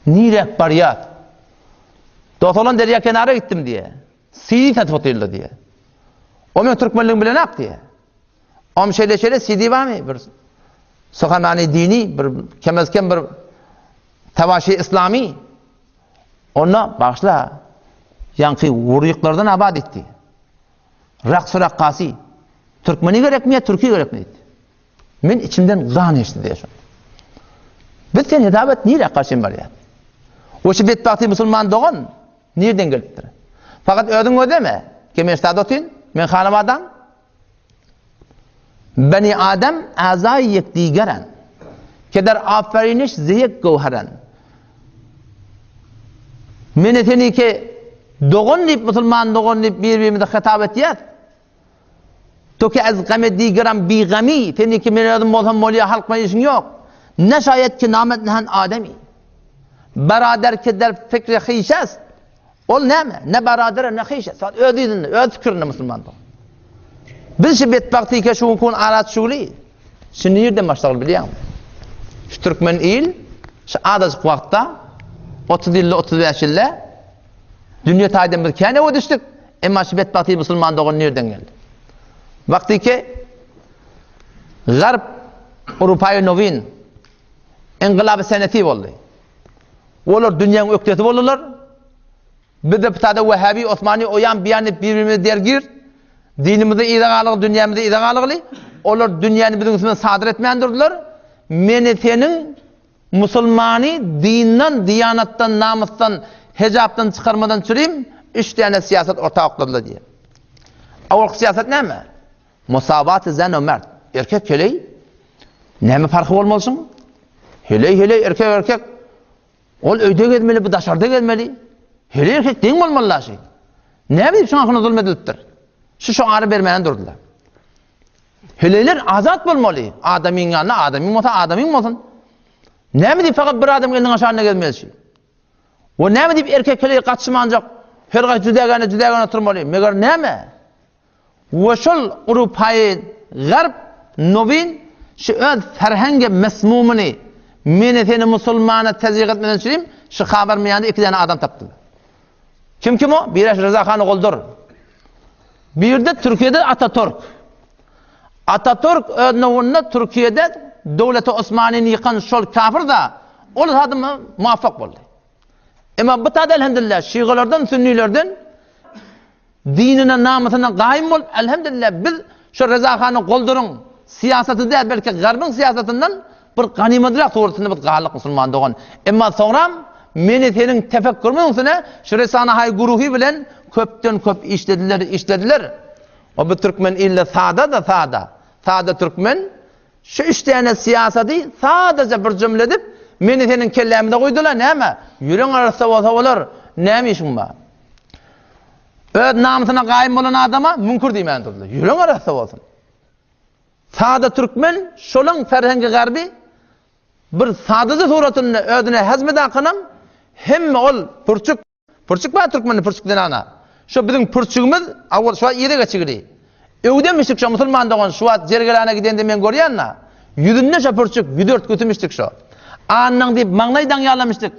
Nirek bariyat. Dotolan derya kenara gittim diye. CD tatip oturdu diye. O men Türkmenliğin bilen ak diye. Om şeyle CD var mı? Bir sokamani dini, bir kemezken bir tavaşi İslami. Ona başla. Yankı vuruyuklardan abad etti. Raqs raqqasi. Türkmeni gerekmiye, Türkiye gerekmeydi. Men içimden g'an eşti diye. Bütün hitabet nire karşım var ya. O şu bedbahtı Müslüman doğan nereden geliptir? Fakat ödün ödeme. Kime istadotin? Men hanım adam. Beni Adem azay yekdigeren. Keder aferiniş ziyek gevheren. Men eteni ki doğan deyip Müslüman doğan deyip birbirimize hitap etiyat. To ki az gam digeran bi gami. Teni ki men ödüm olsam moliya halkma işin yok. Ne şayet ki namet nehen Ademi. Berader ki der fikri xişes. Ol ne mi? Ne berader ne xişes. Ödüydün, öd fikrini Müslüman doğan. Biz şu bedbahtı ki şu kun arat şuli. Şimdi yerden başlayalım biliyor musun? Şu Türkmen il, şu adacık vakitte 30 yılda 35 yılda dünya tarihten bir kene o düştük. Ama şu bedbahtı Müslüman doğan nereden geldi? Vakti ki Garp Avrupa'yı novin İngilabı seneti oldu. Olur dünyanın ökteti olurlar. Bir de pıtada Vehhabi, Osmani oyan biyanip birbirimize dergir. Dinimizi idagalığı, dünyamızı idagalığı. Olur dünyanın bizim üstüne sadır etmeyen durdular. Menetenin Müslümani dinden, diyanattan, namustan, hecaptan çıkarmadan süreyim. 3 tane siyaset ortaya okladılar diye. Avrupa siyaset ne mi? Musabat-ı zen o mert. Erkek heley. Ne mi farkı olmalısın? Heley erkek. Ol öyde gelmeli, bu dışarıda gelmeli. Heley erkek değil mi olmalı şey? Ne bileyim şu hakkında zulmediliptir. Şu ağrı vermeyen durdular. Heleyler azat olmalı. Adamın yanına adamın olsun. Ne mi deyip fakat bir adam gelinin aşağına gelmez şey. O ne mi deyip erkek heleye kaçışma ancak her kaç cüdegane oturmalı. Meğer ne mi? O şol Avrupa'yı Garp novin şu öz ferhenge mesmumunu meneteni Müslümana tezyiq etmeden söyleyeyim. Şu haber meyanda 2 tane adam taptılar. Kim o? Biri Rıza Khan Goldur. Bir de Türkiye'de Atatürk. Atatürk önünde Türkiye'de Devlet-i Osmani'ni yıkan şol kafir da o adamı muvaffak oldu. Ama bu tadı elhamdülillah Şiilerden, Sünnilerden dinine, namusuna kaim ol. Elhamdülillah biz şu Rıza Khan Goldur'un siyaseti değil belki Garb'ın siyasetinden bir ganimetler doğrultusunda bir galık Müslüman doğan. Ama sonra meni senin tefekkürümün üstüne şu Resanahay guruhi bilen köpten köp işlediler. O bu Türkmen illa sağda Türkmen şu 3 tane siyaseti sadece bir cümle edip meni senin kellemine koydular ne mi? Yürün arası olsalar ne mi işin var? Öz namusuna kaim olan adama münkur demeyen durdular. Yürün arası olsun. Sağda Türkmen şolun ferhengi garbi bir sadıcı suratını ödüne hazmeden kınam hem ol pırçık var Türkmen'in pırçıktan ana. Şu bizim pırçığımız avval şu an yere geçigiri. Ödemiştik şu Müslüman doğan şu an cergelana giden de men görüyanna. Yüzünde şu pırçık yüdört götürmüştük şu. Annan deyip mağnaydan yağlamıştık.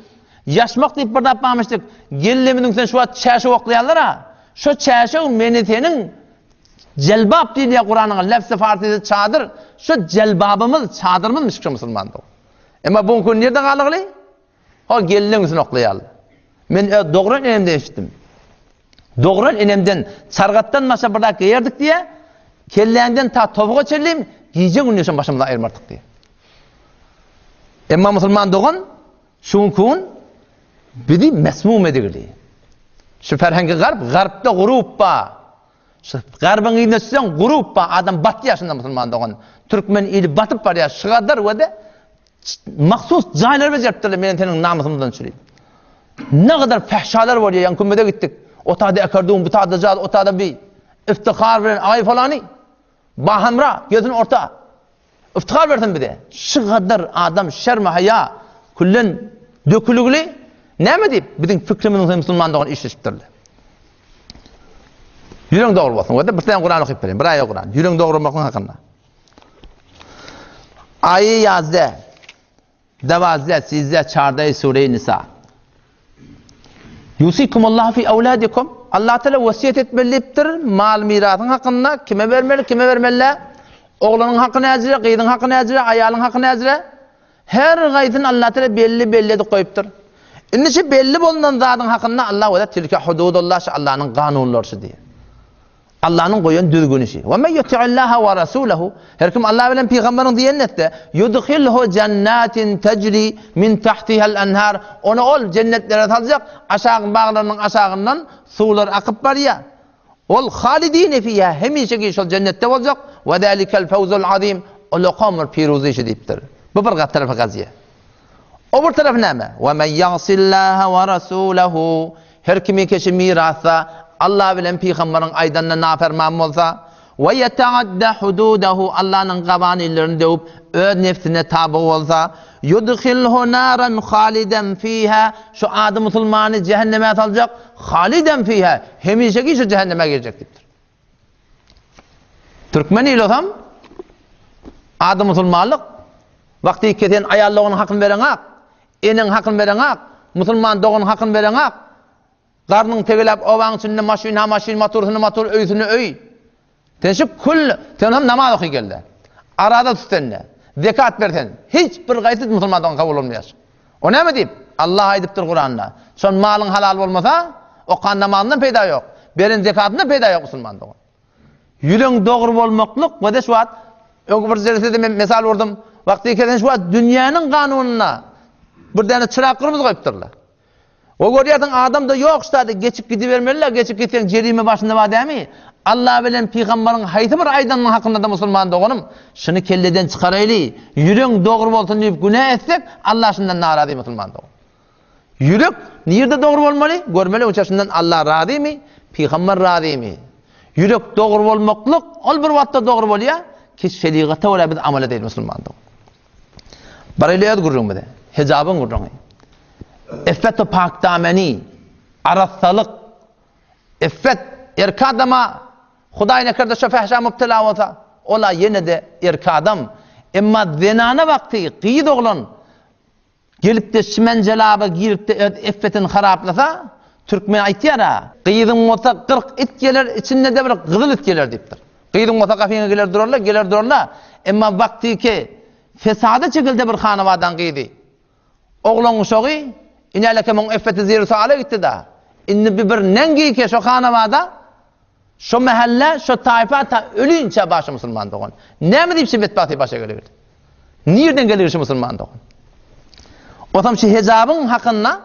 Yaşmak deyip bir yapmamıştık. Gelleminin sen şu an çeşe oklayanlar ha. Şu çeşe menetenin celbab diye Kur'an'ın lafzı fartisi çadır. Şu celbabımız çadırımızmış şu Müslüman doğan. Ama bu gün nereden kalıqlı? O gelin üstüne oklayalım. Ben doğrudan enemden işittim. Doğrudan enemden çargattan maşa bırak yerdik diye kellenden ta topuğa çelleyim giyecek gün yaşam başımdan ayırmardık diye. Ama Müslüman doğan şun kun bizi mesmum edigili. Şu ferhengi Garp'ta gruppa. Şu Garb'ın iline süren gruppa adam batı yaşında Müslüman doğan. Türkmen ili batıp var ya şıgadar ve de mahsus cahiller becerttiler menetenin namusumdan süreyim. Ne kadar fehşalar var ya Yankumbede gittik. O tadı ekarduğum, bu tadı cadı, o tadı bir iftihar veren ağay falanı. Bahamra, gözün orta. İftihar versin bir de. Şu kadar adam şerme haya kullen dökülüğü Näme diýip? Biziň fikrimizden musulmandygyny işleşipdirler. Ýürek dogry bolsun. Wada bir tane Kur'an okyp bereyim. Bir aýat Kur'an. Ýürek dogry bolmagyň hakynda. Ayy yazda 12 13 14 sure Nisa. Yusikumullahu fi auladikum. Allah Teala wasiyet etmelipdir mal mirasyň hakynda kime bermeli, kime bermeli? Oğlanyň hakyny äjre, gyzyň hakyny äjre, aýalyň hakyny äjre. Her gaýdyny Allah Teala belli edip goýupdyr. Indi şu belli bolunan zadyň hakynda Allah we tilka hududullah Allah'ın kanunlary diýer. Allah'ın goýan düzgünüşi. Ve men yuti'illaha ve rasulahu. Her kim Allah bilen peýgamberiň diýennetde yudkhilhu cennetin tejri min tahtiha'l enhar. Onu ol cennetlere saljak, aşağı bağlarynyň aşagyndan suwlar akyp barýar. Ol halidine fiha, hemişe şol cennette boljak. Ve zalikel fawzul azim. Ol qamar piruzy diýipdir. Bu bir tarafy gaziye. O bir taraf näme? Ve men ya'sillaha ve rasulahu. Her kimi keşi mirasa Allah bilen peýgamberiň aýdanna naferman bolsa we yeta'adda hududahu Allah'ın gawanylaryny döwüp öz nefsine taby bolsa yudkhilhu naran haliden fiha şu ady musulmany cehenneme saljak haliden fiha hemişeki şu cehenneme girecek diýipdir. Türkmen ilham ady musulmanlyk wagty keten aýallaryň hakyny beren ak, enin hakyny beren ak, musulman dogyň hakyny beren ak. Garnyň tegelap owaň içinde maşin motor öýsüni öý. Teşik kul tenam namaz oky geldi. Arada tutenne, zekat bersen, hiç bir gaýsy musulmandan kabul bolmaýar. O näme diýip? Allah aýdypdyr Kur'anda. Şon malyň halal bolmasa, o kan namazyndan peýda ýok. Beren zekatyndan peýda ýok musulmanda. Ýürek dogry bolmaklyk we de şu wagt bir jeresinde men mesal berdym. Wagty kelen şu wagt dünýäniň kanunyna bir däne çırak kırmyz goýupdyrlar. O görýärdiň adam da ýok şady geçip gidibermeliler, geçip gitsen jerime başynda bar dämi? Allah bilen peýgamberiň haýsy bir aýdanyň hakynda da musulman dogunum, şunu kelleden çykaraýly. Ýürek dogry bolsun diýip günah etsek, Allah şundan narazy musulman dogun. Ýürek nirde dogry bolmaly? Görmeli uça şundan Allah razymy, peýgamber razymy? Ýürek dogry bolmaklyk ol bir wagtda dogry bolýar, ki şeriata wala biz amal edýär musulman dogun. Barelyat gurrunmydy? Hijabyň gurrunmy? Effet-i pakdameni, arasalık, effet, erki adama, Hudaý nekerde şu fehşa müptela olsa, ola yine de erki adam, emma zenana vakti, qiyid oğlan, gelip de şimen celabı girip de effetin haraplasa, Türkmen aytiyara, qiyidin olsa 40 it gelir, içinde de bir qızıl it gelir deyiptir. Qiyidin olsa kafiyine gelir dururlar, emma vakti ki, fesada çekildi bir hanavadan qiyidi. Oğlan uşoğu, İneleke mon effeti zir saale gitti da. İnni bir nengi ki şu hanavada, şu mahalle, şu tayfa ta ölünçe başı musulman doğun. Ne mi deyip şibbet batı başa gelir? Nereden gelir şu musulman doğun? O tam şu hicabın hakkında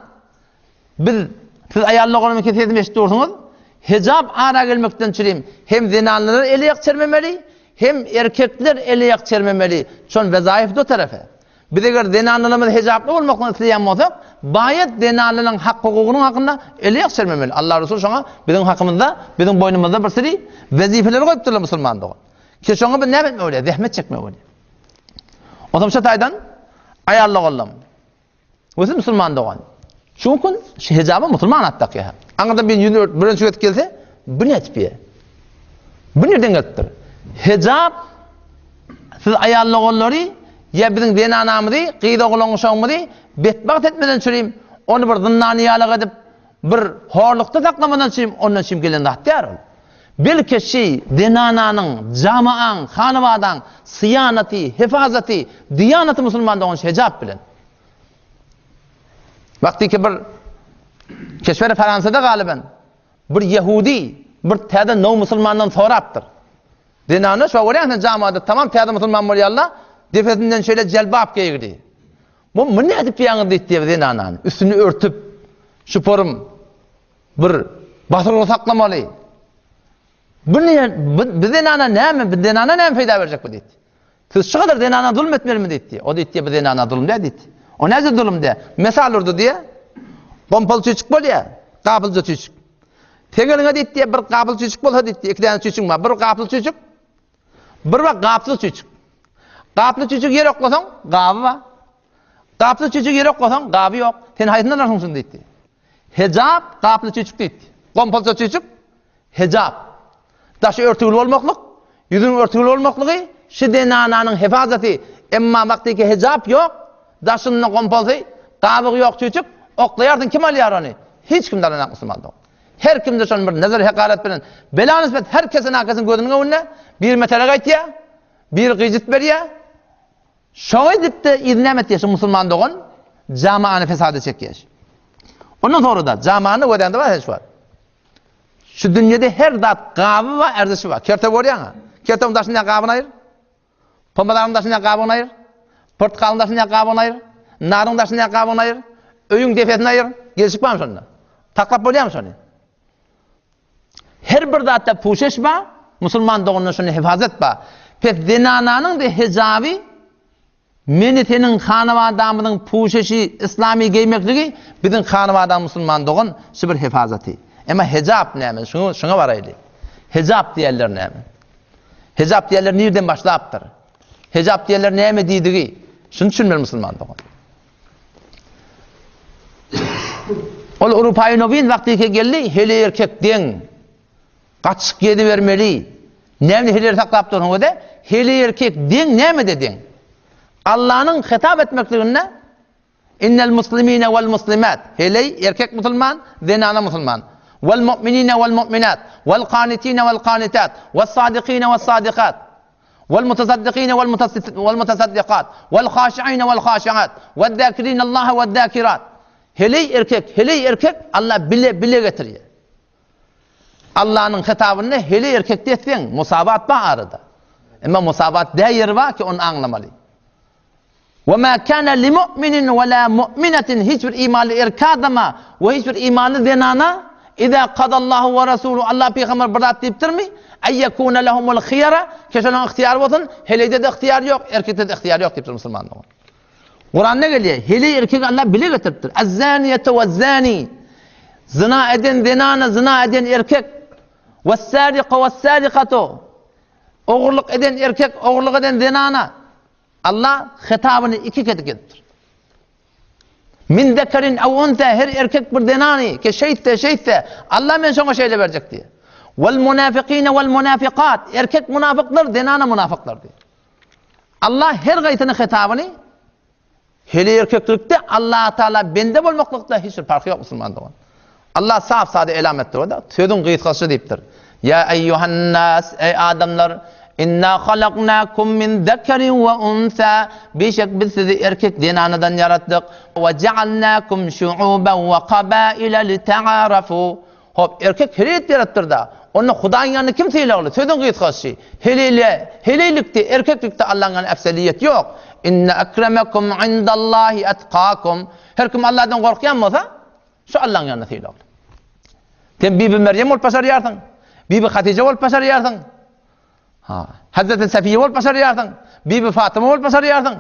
siz ayarlıqlarını kesedim eşittiyorsunuz. Hicab ara gelmekten çüreyim. Hem zinanlılar eli yak çermemeli, hem erkekler eli yak çermemeli. Şun vezayif o tarafı. Bir de zinanlılığımız hicablı olmakla isteyen olsak, bayat zinanlılığın hak hukukunun hakkında eli yak çermemeli. Allah Resulü şuna bizim hakkımızda, bizim boynumuzda bir sürü vazifeleri koyupturlar musulman doğun. Ki şuna bir ne etme öyle, zahmet çekme öyle. O zaman şu taydan ayarlı olalım. Oysa musulman doğan. Çünkü şu hicabı musulman attak ya. Anında bir birinci üret gelse, bu ne etpiye? Bu nereden gelipdir? Hicab, siz ayarlı oğulları, ya bizim zenanamızı, qiyda oğulunu şoğumuzu, betbagt etmeden çüreyim, onu bir zınnaniyalık edip, bir horlukta taklamadan çüreyim, ondan çüreyim gelen dahtiyar ol. Belki şey, zenananın, camaan, hanıvadan, sıyanati, hefazati, diyanati musulman doğun hicab bilen. Vakti ki bir keşferi Fransa'da galiben bir Yahudi bir täze no musulmandan soraptır. Dinanı şu oraya camada tamam täze musulman bolýarlar, defesinden şöyle jelbap giydi. Bu ne edip ýaňy diýdi dinanan. Üstünü örtüp şu porum bir basyrly saklamaly. Bu ne dinana näme? Dinana näme peýda berjek bu diýdi. Siz şu kadar dinana zulm etmeli diýdi. O diýdi bu dinana zulm diýdi. O näze zulm diye? Mesal urdu diye. Pompalı çocuk bol ya. Kapılcı çocuk. Tegeline diýdi diye bir kapıl çocuk bolsa diýdi. İki tane çocuk var. Bir kapıl çocuk. Bir bak kaplı çocuk. Kaplı çocuk yer oklasan, gabı var. Kaplı çocuk gerek olsan kabı yok. Sen hayatından arsın deydi. Hicap kaplı çocuk deydi. Kompolsa çocuk hicap. Daşı örtülü olmaklık, yüzün örtülü olmaklığı şu denananın hifazeti. Emma vaktiki hicap yok, daşının kompolsa kabı yok çocuk. Oklayardın kim alıyar onu? Hiç kimden anak Müslüman doğum. Her kimde şun bir nazar hakaret bilen bela nispet herkesin arkasının gözünün önüne bir metele gayt ya, bir gıcıt ver ya. Şoy edip de iznemet ya şu Müslüman doğun camianı fesadı çekiyor. Ondan sonra da camianı ödende var hiç var. Şu dünyada her dat kabı var, erdişi var. Kerte var ya. Kerte'nin taşından kabını ayır. Pomadarın taşından kabını ayır. Portakalın taşından kabını ayır. Narın taşından kabını ayır. Öyün defetini ayır. Gelişik var mı sonunda? Taklap bölüyor mu sonra? Her bir datta puşeş var. Müslüman doğunun şunu hifazet var. Pek zinananın da hicabi menitenin hanıvadamının puşeşi İslami giymekliği bizim hanıvadam Müslüman doğun şu bir hifazeti. Ama hicab ne? Şuna varaydı. Hicab diyenler ne? Hicab diyenler nereden başlayıptır? Hicab diyenler ne mi dediği? Şunu düşünmeli Müslüman doğun. Ol Avrupa'yı novin vakti geldi, hele erkek den kaçık yedi vermeli. Nevni hele taklap durun o da, hele erkek den ne mi dedin? Allah'ın hitap etmekliğine innel muslimine vel muslimat. Hele erkek Müslüman, zinana Müslüman. Vel mu'minine vel mu'minat. Vel qanitine vel qanitat. Vel sadikine vel sadikat. Vel mutasaddikine vel mutasaddikat. Vel khashi'ine vel khashi'at. Vel zâkirine Allah'a vel zâkirat. Hele erkek Allah bile getiriyor. Allah'ın hitabını hele erkek desin, musabat var arada. Ama musabat değeri var ki onu anlamalı. وَمَا كَانَ لِمُؤْمِنٍ وَلَا مُؤْمِنَةٍ hiçbir imanlı erkadama ve hiçbir imanlı zenana اِذَا قَدَ اللّٰهُ وَرَسُولُهُ Allah peygamber bırak deyiptir mi? اَيَّكُونَ لَهُمُ الْخِيَرَ Keşanın ihtiyar olsun, heleyde de ihtiyar yok, erkekte de ihtiyar yok deyiptir Müslümanlar. Kur'an'da geliyor, hele erkek Allah bile getirtir. اَزَّانِيَةُ وَالزَّانِي Zina eden zenana, zina eden erkek وَالسَّارِقَ وَالسَّارِقَةُ Oğurluk eden erkek, oğurluk eden zenana Allah hitabını iki kez getirtir. Min zekerin ev unta her erkek bir denani ki şeyte Allah men şuna şeyle verecek diye. Vel munafikine vel munafikat erkek münafıklar denana münafıklar diye. Allah her gaytının hitabını hele erkeklikte Allah Teala bende olmaklıkta hiçbir farkı yok Müslümanda. Allah saf sade elam ettir o da. Sözün gıyıtkası deyiptir. Ya eyyuhan nas ey adamlar İnna halaknakum min zekerin ve unsa Beşek biz sizi erkek denanadan yarattık. Ve cealnakum şu'uben ve kabaile li ta'arafu Hop erkek heleyet yarattır da. Onu Hudayın yanına kim teyleğli? Sözün gıyıtkası. Heleylikte, erkeklikte Allah'ın yanına efseliyet yok. İnne ekremekum indallahi etkakum Her kim Allah'tan korkuyan mı olsa şu Allah'ın yanına teyleğli. Sen Bibi Meryem olup başarıyarsın. Bibi Hatice olup başarıyarsın. Hazreti Safiye olup başarıyarsın. Bibi Fatıma olup başarıyarsın.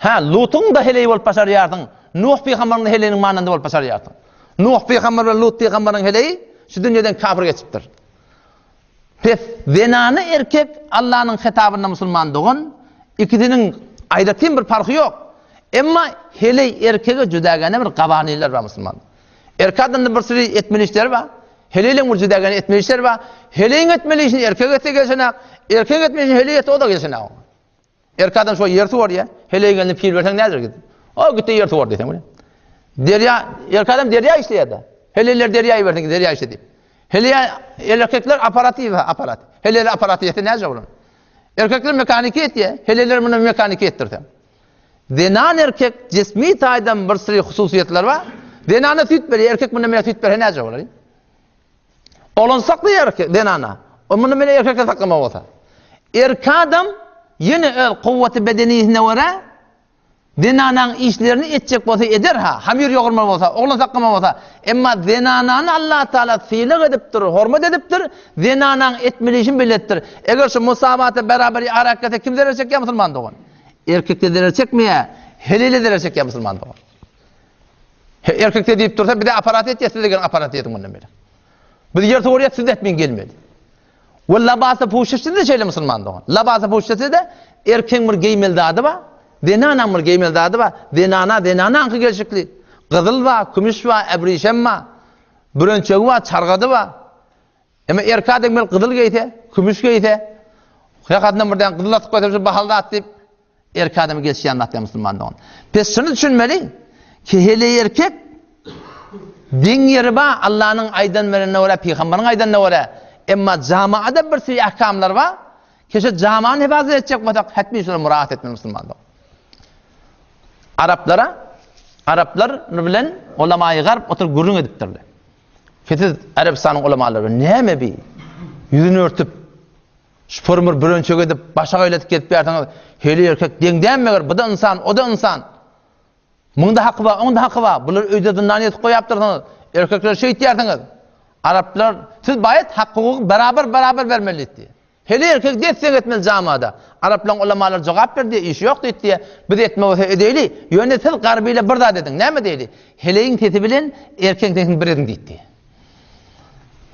Lut'un da heleyi olup başarıyarsın. Nuh peygamberin heleyinin manında olup başarıyarsın. Nuh peygamber ve Lut peygamberin heleyi şu dünyadan kafir geçiptir. Pes zenanı erkek Allah'ın hitabında Müslüman doğun. İkisinin aydatin bir farkı yok. Ama heley erkeğe cüdagane bir kavaniler var Müslüman. Erkekten de bir sürü etmeli işler var. Heleyle mürcidagane etmeli işler var. Heleyin etmeli işini erkek etse gelsene. Erkek etmeli işini heleyi etse o da gelsene. Erkekten şu yerti var ya. Heleyi gelini fiil versen nedir gidin? O gitti yerti var desem. Derya, erkekten derya işleyedi. Heleyler deryayı versin derya işledi. Heleye erkekler aparatı var aparat. Heleyler aparatı yeti nedir olur? Erkekler mekaniki et ya. Heleyler bunu mekaniki ettirdi. Zenan erkek cismi taydan bir sürü hususiyetler var. Zenana süt veriyor. Erkek bunu böyle süt veriyor nedir olur? Olan saklıyor erkek zenana. O bunu böyle erkekle saklama olsa. Erkek adam yine kuvveti bedenine vara zenanın işlerini edecek olsa eder ha. Hamir yoğurma olsa, oğlan saklama olsa. Ama zenanın Allah Teala sıylık ediptir, hürmet ediptir. Zenanın etmeli işin bellettir. Eğer şu musabatı beraber harekete kim verecek ya Müslüman doğun? Erkekte verecek mi ya? Heliyle verecek ya Müslüman doğun. Erkekte deyip dursa bir de aparat et ya size gelin aparat edin bundan böyle. Bir yerti oraya siz etmeyin gelmedi. Ve labası puşuştu da şeyle Müslüman doğun. Labası puşuştu da erkeğin bir giymeli adı var. Denana mır geymel dadı ba. Denana ankı gelşikli. Qızıl ba, kümüş ba, ebrişem ba. Bürönçög ba, çargadı ba. Ama erkadek mel qızıl geyte, kümüş geyte. Hakikaten birden qızıl atıp koyup bahalda at deyip erkadem gelşi anlatıyor Müslümanlığın. Pes şunu düşünmeli ki hele erkek din yeri ba Allah'ın aydan verene ora, peygamberin aydan ora. Emma camiada bir sürü ahkamlar var. Keşke camianı hifazet edecek batak hatmi şuna muraat etmeli Müslümanlar. Araplar bilen ulema-i garb otur gurrun ediptirler. Fetiz Arabistan'ın ulemaları neme bi? Yüzünü örtüp şformur bürönçög edip başa gayletip ketip bertiniz. Hele erkek dengdenmeger, bu da insan, o da insan. Munda hakkı var, onda hakkı var. Bular öyde dindan etip koyaptırdınız. Erkekler şey diyerdiniz. Araplar siz bayet hakkı beraber vermeliyiz diye. Hele erkek detsen etmez camiada. Arapların ulemalar cevap verdi, iş yok dedi diye. Biz etme olsa edeyli. Yönetil garbiyle bir daha dedin. Ne mi dedi? Heleyin teti bilen erkeğin tetini bir edin dedi.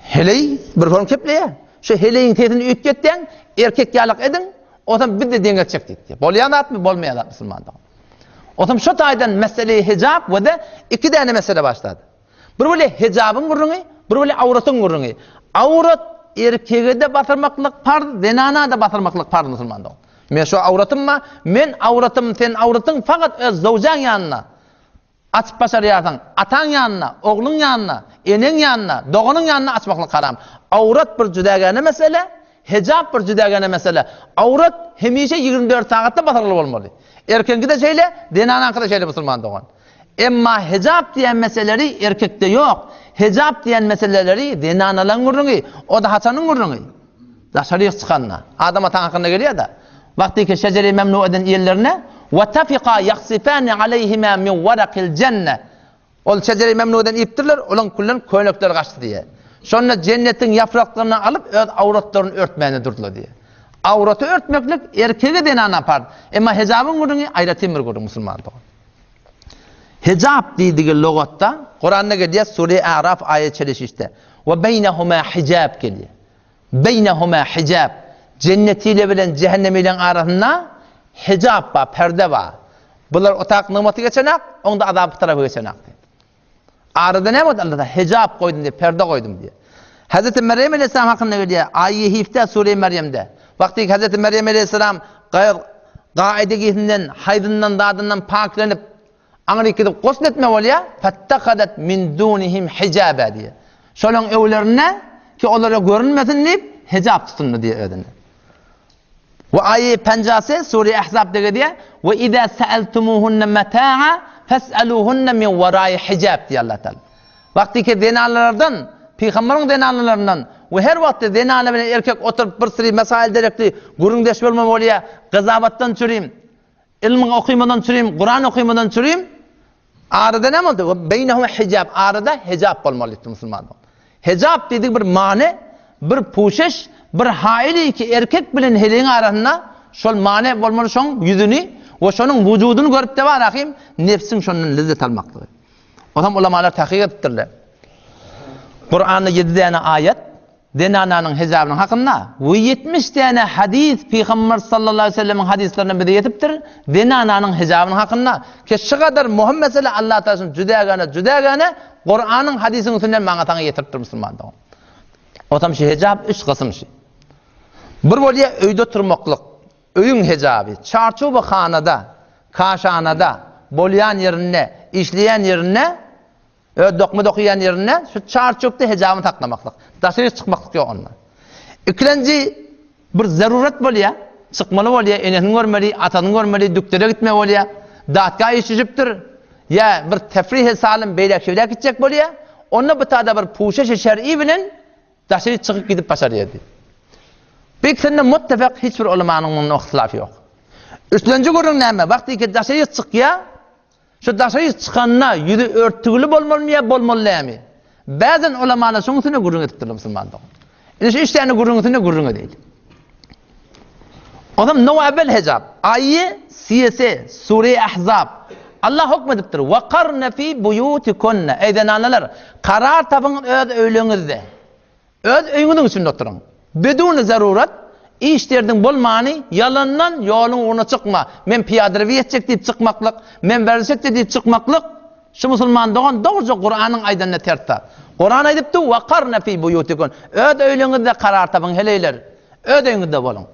Heleyi bir form kepleye. Şu heleyin tetini ütketten erkek yalak edin. O zaman bir de dengetecek dedi. Bolyanat mı, bolmayanat Müslüman'da. O zaman şu taydan meseleyi hicab ve de iki tane mesele başladı. Bir böyle hicabın gurrunu, bir böyle avratın gurrunu. Avrat erkeğe de batırmaklık pardı, denana da batırmaklık pardı Müslüman'da. Men şu avratım mı? Men avratım, sen avratın fakat öz zavjan yanına. Açıp başarıyarsan, atan yanına, oğlun yanına, enen yanına, doğunun yanına açmaklık haram. Avrat bir cüdagane mesele, hicab bir cüdagane mesele. Avrat hemişe 24 saatte batırılıp olmalı. Erkenki de şeyle, denanan da şeyle Müslüman'da olan. Emma hicab diyen meseleleri erkekte yok. Hicab diyen meseleleri denanalan gurrunu, o da haçanın gurrunu. Dışarıya çıkanına. Adam atan hakkında geliyor da. Vaktiki şeceri memnu eden yerlerine وَتَفِقَا يَقْسِفَانِ عَلَيْهِمَا مِنْ وَرَقِ الْجَنَّةِ. Ol şeceri memnu eden iptirler, olan kulların köynekleri kaçtı diye. Sonra cennetin yapraklarını alıp avratlarını örtmeyene durdular diye. Avratı örtmeklik erkeğe denana yapar. Ama hicabın gurrunu ayratin bir gurrunu Müslüman'da. Hicab dediği logatta Kur'an'da geliyor Sure-i A'raf ayet çelişişte. Ve beynehuma hicab geliyor. Beynehuma hicab. Cennetiyle bilen cehennemiyle arasında hicab var, perde var. Bunlar otak nimetı geçenek, onda azap tarafı geçenek. Arada ne var Allah'ta? Hicab koydum diye, perde koydum diye. Hazreti Meryem Aleyhisselam hakkında geliyor. Ayet-i Hif'te Sure-i Meryem'de. Vakti Hazreti Meryem Aleyhisselam gaidegisinden, haydından, dadından paklenip Anrikide qosl etme olya fattakadat min dunihim hijaba diye. Şolun evlerine ki onlara görünmesin deyip hicab tutundu diye ödünü. Ve ayet pencası Sure-i Ahzab'da diye ve izâ se'eltumuhunne metâ'a fes'elûhunne min verâi hicab diye Allah Teala. Vakti ki denalardan, peygamberin denalarından ve her vakti denala bilen erkek oturup bir sürü mesail derekli gurun deşbelmem olya gızabattan çürüyüm, ilmin okuymadan çürüyüm, Kur'an okuymadan çürüyüm. Arada ne oldu? Beynehum hicab. Arada hicab olmalıydı Müslümanlar. Hicab dedik bir mane, bir puşeş, bir haili ki erkek bilen heleğin arasında şol mane olmalı şon yüzünü ve şonun vücudunu görüp de var rahim nefsin şonun lezzet almaklığı. O zaman ulemalar tahkik ettirler. Kur'an'da 7 tane ayet denananın hicabının hakkında ve 70 tane hadis Peygamber sallallahu aleyhi ve sellem'in hadislerine bir de yetiptir. Denananın hicabının hakkında ki şu kadar muhim mesele Allah Teala'nın cüdagane Kur'an'ın hadisinin sünnet manatına getiriptir Müslümanlar. O tam şey hicab 3 kısım şey. Bir bolya öyde turmaklık, öyün hicabı, çarçubu xanada, kaşanada, bolyan yerine, işleyen yerine, dokma dokuyan yerine şu çarçukta hicabını taklamaklık. Dışarı çıkmaklık yok onunla. İkinci bir zaruret bolya, çıkmalı bolya, enenin görmeli, atanın görmeli, doktora gitme bolya, dağıtka işiciptir. Ya bir tefrih salim beylek şevlek gidecek bolya, onunla bir tada bir puşeş-i şer'i bilen dışarı çıkıp gidip başarıya değil. Peki seninle muttefak hiçbir ulemanın bunun ihtilafı yok. Üçüncü görün neyme? Vakti ki dışarı çık ya, şu dışarı çıkanına yüzü örtülü bolmalı mı ya bolmalı mı? Bazen ulemalar şunun üstüne gurrun etiptir Müslümanlar. İşte işlerini gurrun üstüne gurrun değil. O zaman nevabel hicab. Ayet siyasi Sure-i Ahzab. Allah hükmediptir. وَقَرْنَ فِي بُيُوتِكُنَّ Eyden analar. Karar tapın öz öylüğünüzde. Öz öğünün içinde oturun. Bedun zaruret işlerden bolmany yalandan yolun uğruna çıkma. Men piyadır yetecek deyip çıkmaklık, men verecek deyip çıkmaklık. Şu musulman doğan doğruca Kur'an'ın aydanına tertta. Kur'an aydıptı وَقَرْنَ فِي بُيُوتِكُنْ Öd öylüğünüzde karar tapın heleyler. Öd öylüğünüzde bolun.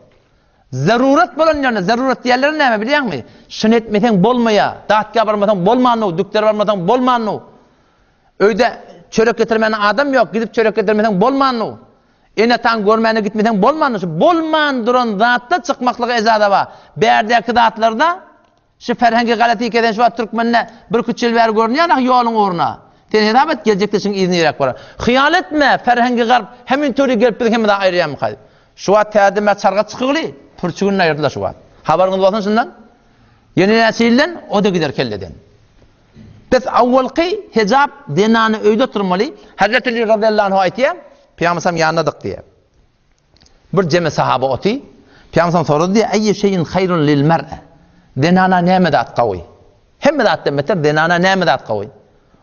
Zarurat bolan yerine, zarurat diýerleri näme bilýär mi? Şunu etmesen bolmaya, daatga barmasan bolmany, dükler barmasan bolmany. Öýde çörek getirmän adam ýok, gidip çörek getirmesen bolmany. Ene tan görmäne gitmesen bolmany. Bolman duran zatda çykmaklygy ezada ba. Berdäki zatlarda şu ferhengi galaty eken şu Türkmenle bir küçül ber görnýär ýoluň uğruna. Tenedabat geljekde şiň iznirek bar. Hyýal etme, ferhengi garp hemin töre gelip hem de aýrýam kal. Şu wagt tädime çarga çykyly, pürçügünü aýyrdylar şu wagt. Habaryňyz bolsun şundan. Yeni nesilden o da gider kelleden. Biz awwalky hijab denany öýde turmaly. Hazrat Ali radhiyallahu anhu aýtýar, Peygamberim ýanydyk diýe. Bir jeme sahaba oty, Peygamberim sorady diýe, "Aýy şeyin hayrun lil mar'a?" Denana näme dat gawy? Hemme dat demeter denana näme dat gawy?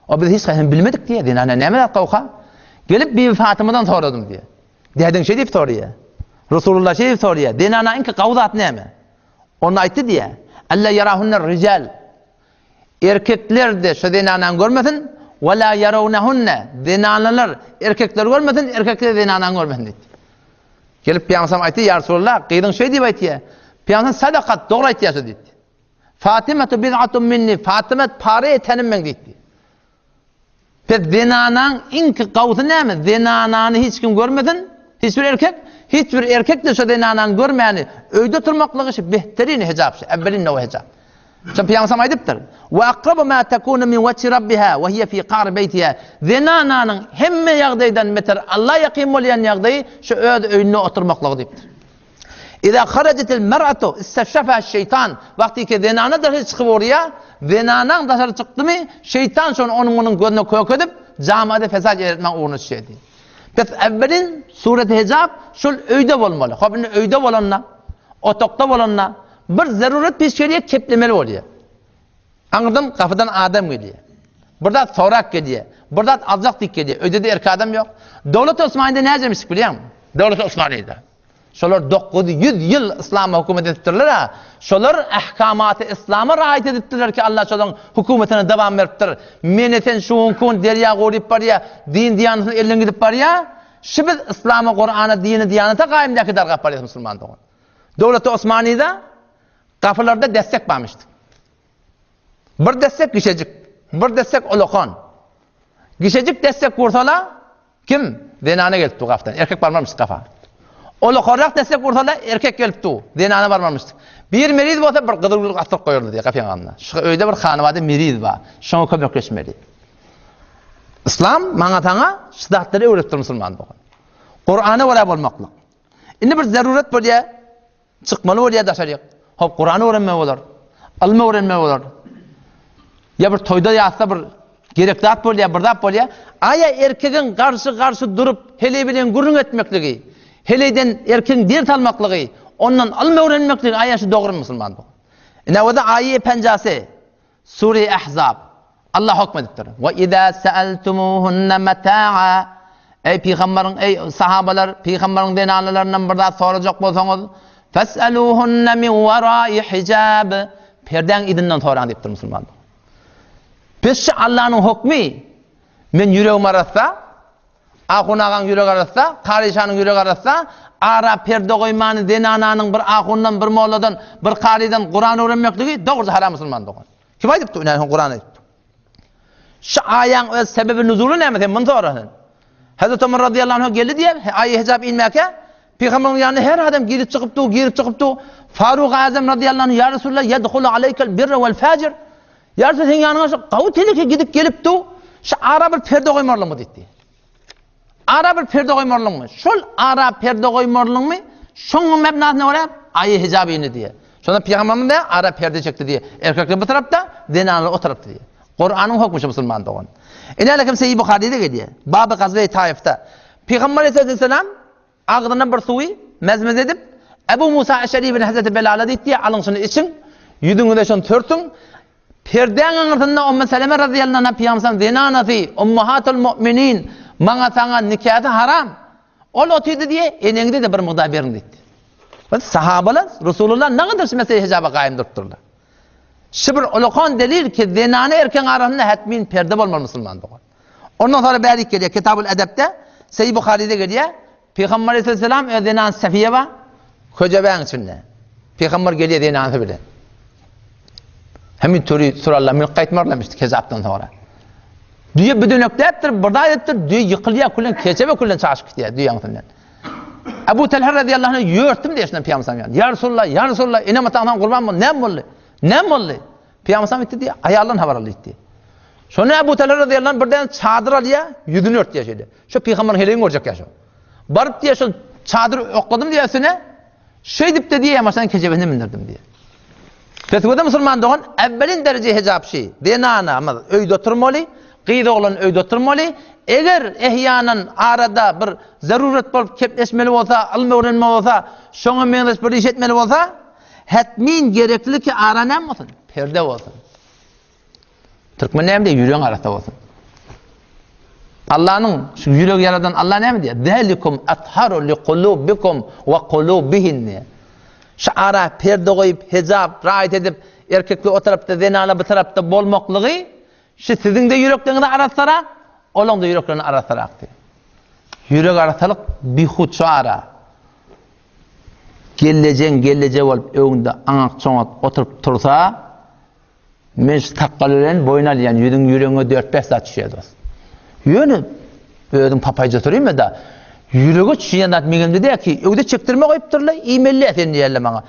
O biz hiç gaýyn bilmedik diýe, denana näme dat gawka? Gelip Bibi Fatyma'dan soradym diýe. Diýdin şey diýip soraýar. Rasulullah şey diýip soraýar. Denana inki gawzat näme? Onu aýtdy diýe. Alla yarahunnar rijal. Erkekler de şu denanan görmesin, ve la yarawunahunna. Denanalar erkekler görmesin, erkekler denanan görmesin diýdi. Gelip Peygamberim aýtdy, "Ya Rasulullah, gyýdyn şey diýip aýtdy." Peygamberim sadakat dogry aýtýar diýdi. Fatimatu bid'atun minni. Fatima pare etenim men diýdi. Pes denanan inki gawsy näme? Denanany hiç kim görmesin, hiçbir erkek de şu denanan görmäni öýde turmaklygy şu behterin hijab, evvelin o hijab. Çünkü Peygamberim aýdypdyr. "Wa aqrabu ma takunu min wajhi rabbiha wa hiya fi qar baytiha." Denananyň hemme ýagdaýdan meter Allah ýaqym bolýan ýagdaý şu öýüne oturmaklygy diýipdir. İza kharajatil mar'atu istashfaha şeytan. Wagty ki denana da çykyp orýa, denanan daşary çykdymy, şeytan şonu onun gözüne kökedip jamada fesat ýeretmek uğruna şeýdi. Pes evvelin suret hijab şol öýde bolmaly. Hobini öýde bolanna, otokda bolanna bir zarurat peşkeriye keplemeli bolýar. Aňyrdım kafadan adam gelýär. Burada sorak gelýär. Burada azak dik gelýär. Öýde erkek adam ýok. Dowlat Osmany'da näzemişik bilýärmi? Dowlat Osmany'da. Şolar 900 ýyl İslam hökümet etdirler ha. Şolar ahkamaty İslam'a raýat edipdiler ki Allah şolaryň hökümetine dowam beripdir. Men eten şuňkun derýa goryp barýa, din diýanyny elden gidip barýa. Şu biz İslam'a, Kur'an'a, dini diýanyta gaýymdaky dargap barýar musulman dogan. Dowlat Osmany'da kafirlarda destek barmışdy. Bir destek gişejik, bir destek olokon. Gişejik destek gursala kim? Denana gelipdi gaftan. Erkek barmamış kafa. Ola korrak destek vursala erkek gelipdi. Denana barmamışdy. Bir meriz bolsa bir gıdırgılık atyp goýurdy diýe gapyň anna. Şu öýde bir hanawada meriz bar. Şoňa kömekleşmeli. İslam maňa taňa şidatlary öwretdir musulman bolan. Kur'ana wala bolmaklyk. Indi bir zarurat bolýar, çykmaly bolýar daşaryk. Hop Kur'any öwrenme bolar. Alma öwrenme bolar. Ya bir toyda ýatsa bir gerekdat bolýar, bir zat bolýar. Aya erkegiň garşy durup hele bilen gurrun etmekligi. Heleyden erkeğin dert almaklığı, ondan alma öğrenmekliği ayyaşı doğru musulman bu. Nevada ayye pencası, Sure-i Ahzab, Allah hükmediptir. Ve izâ se'eltumuhunne metâ'a, ey peygamberin, ey sahabalar, peygamberin denanlarından bir daha soracak bolsaňyz, fes'elûhunne min verâi hicab, perden idinden soran dipdir musulman. Pes Allah'ın hükmü, men yüreğim arasında, Akunagan yürek arasında, karişanın yürek arasında, ara perde koymany denananyň bir akundan, bir molladan, bir kariden Kur'an öğrenmekligi doğru haram musulman dogan. Kim aýdypdy? Ine Kur'an aýdypdy. Şu aýaň öz sebebi nuzulu näme sen bunu sorasyň. Hazrat Ömer radıyallahu anh geldi diye aýy hijab inmäke, Peýgamberiň ýanyna her adam girip çykypdy. Faruk Azam radıyallahu anh ya Resulullah yedhulu aleykel birre vel fajir. Ya Resulullah sen ýanyna şu gawy teleke gidip gelipdi. Şu ara bir perde koymarlymy diýdi. Ara bir perde koymarlymy? Şol ara perde koymarlymy? Şoňa mebnasyna görä aýy hijab indi diye. Şonda Peýgamberimiz de ara perde çekdi diye. Erkekler bu tarapda, denanlar o tarapda diye. Kur'anyň hukmy musulman dogan. Ine Sahih Buhari'de gediye. Bab-ı Gazve-i Taif'te. Peygamber Aleyhisselam ağzından bir suyu mezmez edip Ebu Musa Eş'ari bin Hazreti Belal'a diye alın şunu için, yüzünü de şunu törtün. Perdenin ardında Ümmü Seleme radıyallahu anh'a Peygamber denanati ummahatul mu'minin maňa taňa nikahı haram. Ol otuydu diye enengde de bir mıqdar berin dedi. Sahabalar Resulullah ne kadar mesela hicaba kaim durupturlar. Şu bir ulukan delil ki zinanı erken arasında hatmin perde olmalı Müslüman doğan. Ondan sonra beri geliyor Kitab-ül Edeb'te Seyyid Bukhari'de geliyor. Peygamber Aleyhisselam zinan Safiye var. Koca beğen içinde. Peygamber geliyor zinanı bile. Hemin türü surallah min kaytmarlamıştı kezaptan sonra. Dünya bir döneklettir, burada ettir, dünya yıkılıyor kullen, keçe ve kullen çarşık diye dünya yanıtından. Ebu Talha radıyallahu anh yörttüm diye şundan Peygamber yani. Ya Resulullah, ya Resulullah, inematağından kurban mı? Ne molli? Ne molli? Peygamber itti diye, ayarlan havaralı itti. Sonra Ebu Talha radıyallahu anh birden çadır alıyor, yüzünü ört diye şeydi. Şu Peygamber'in heleğini görecek ya şu. Barıp diye şu çadır okladım diye üstüne, şey dip de diye yamaçtan keçebeni mindirdim diye. Fethu'da Müslüman doğan, evvelin derece hicab şey, dinana ama öyde oturmalı, qiyda olan öyde oturmalı. Eğer ehyanan arada bir zaruret bulup kepleşmeli olsa, alma öğrenme olsa, şoňa meňdeş bir iş etmeli olsa, hatmin gerekli ki ara näme bolsun? Perde bolsun. Türkmen näme diýär? Ýürek arasynda bolsun. Allah'ın şu yürek yaradan Allah näme diýär? Zalikum atharu liqulubikum ve qulubihin diýär. Şu ara perde koyup, hicab, rahat edip, erkekli o tarafta, zinana bu tarafta bolmaklığı, şu sizin de yüreklerini arasarak, olan da yüreklerini arasarak diyor. Yürek arasalık bihut şu ara. Geleceğin olup öğünde anak çoğun oturup tursa, men şu takkalören boyun alayan yüreğine 4-5 saat düşüyor dost. Yönü, öğüdün papayca sorayım mı da, yüreğe çiğen atmayayım diye ki, öyle çektirme koyup durla, imelli etin diyelim bana.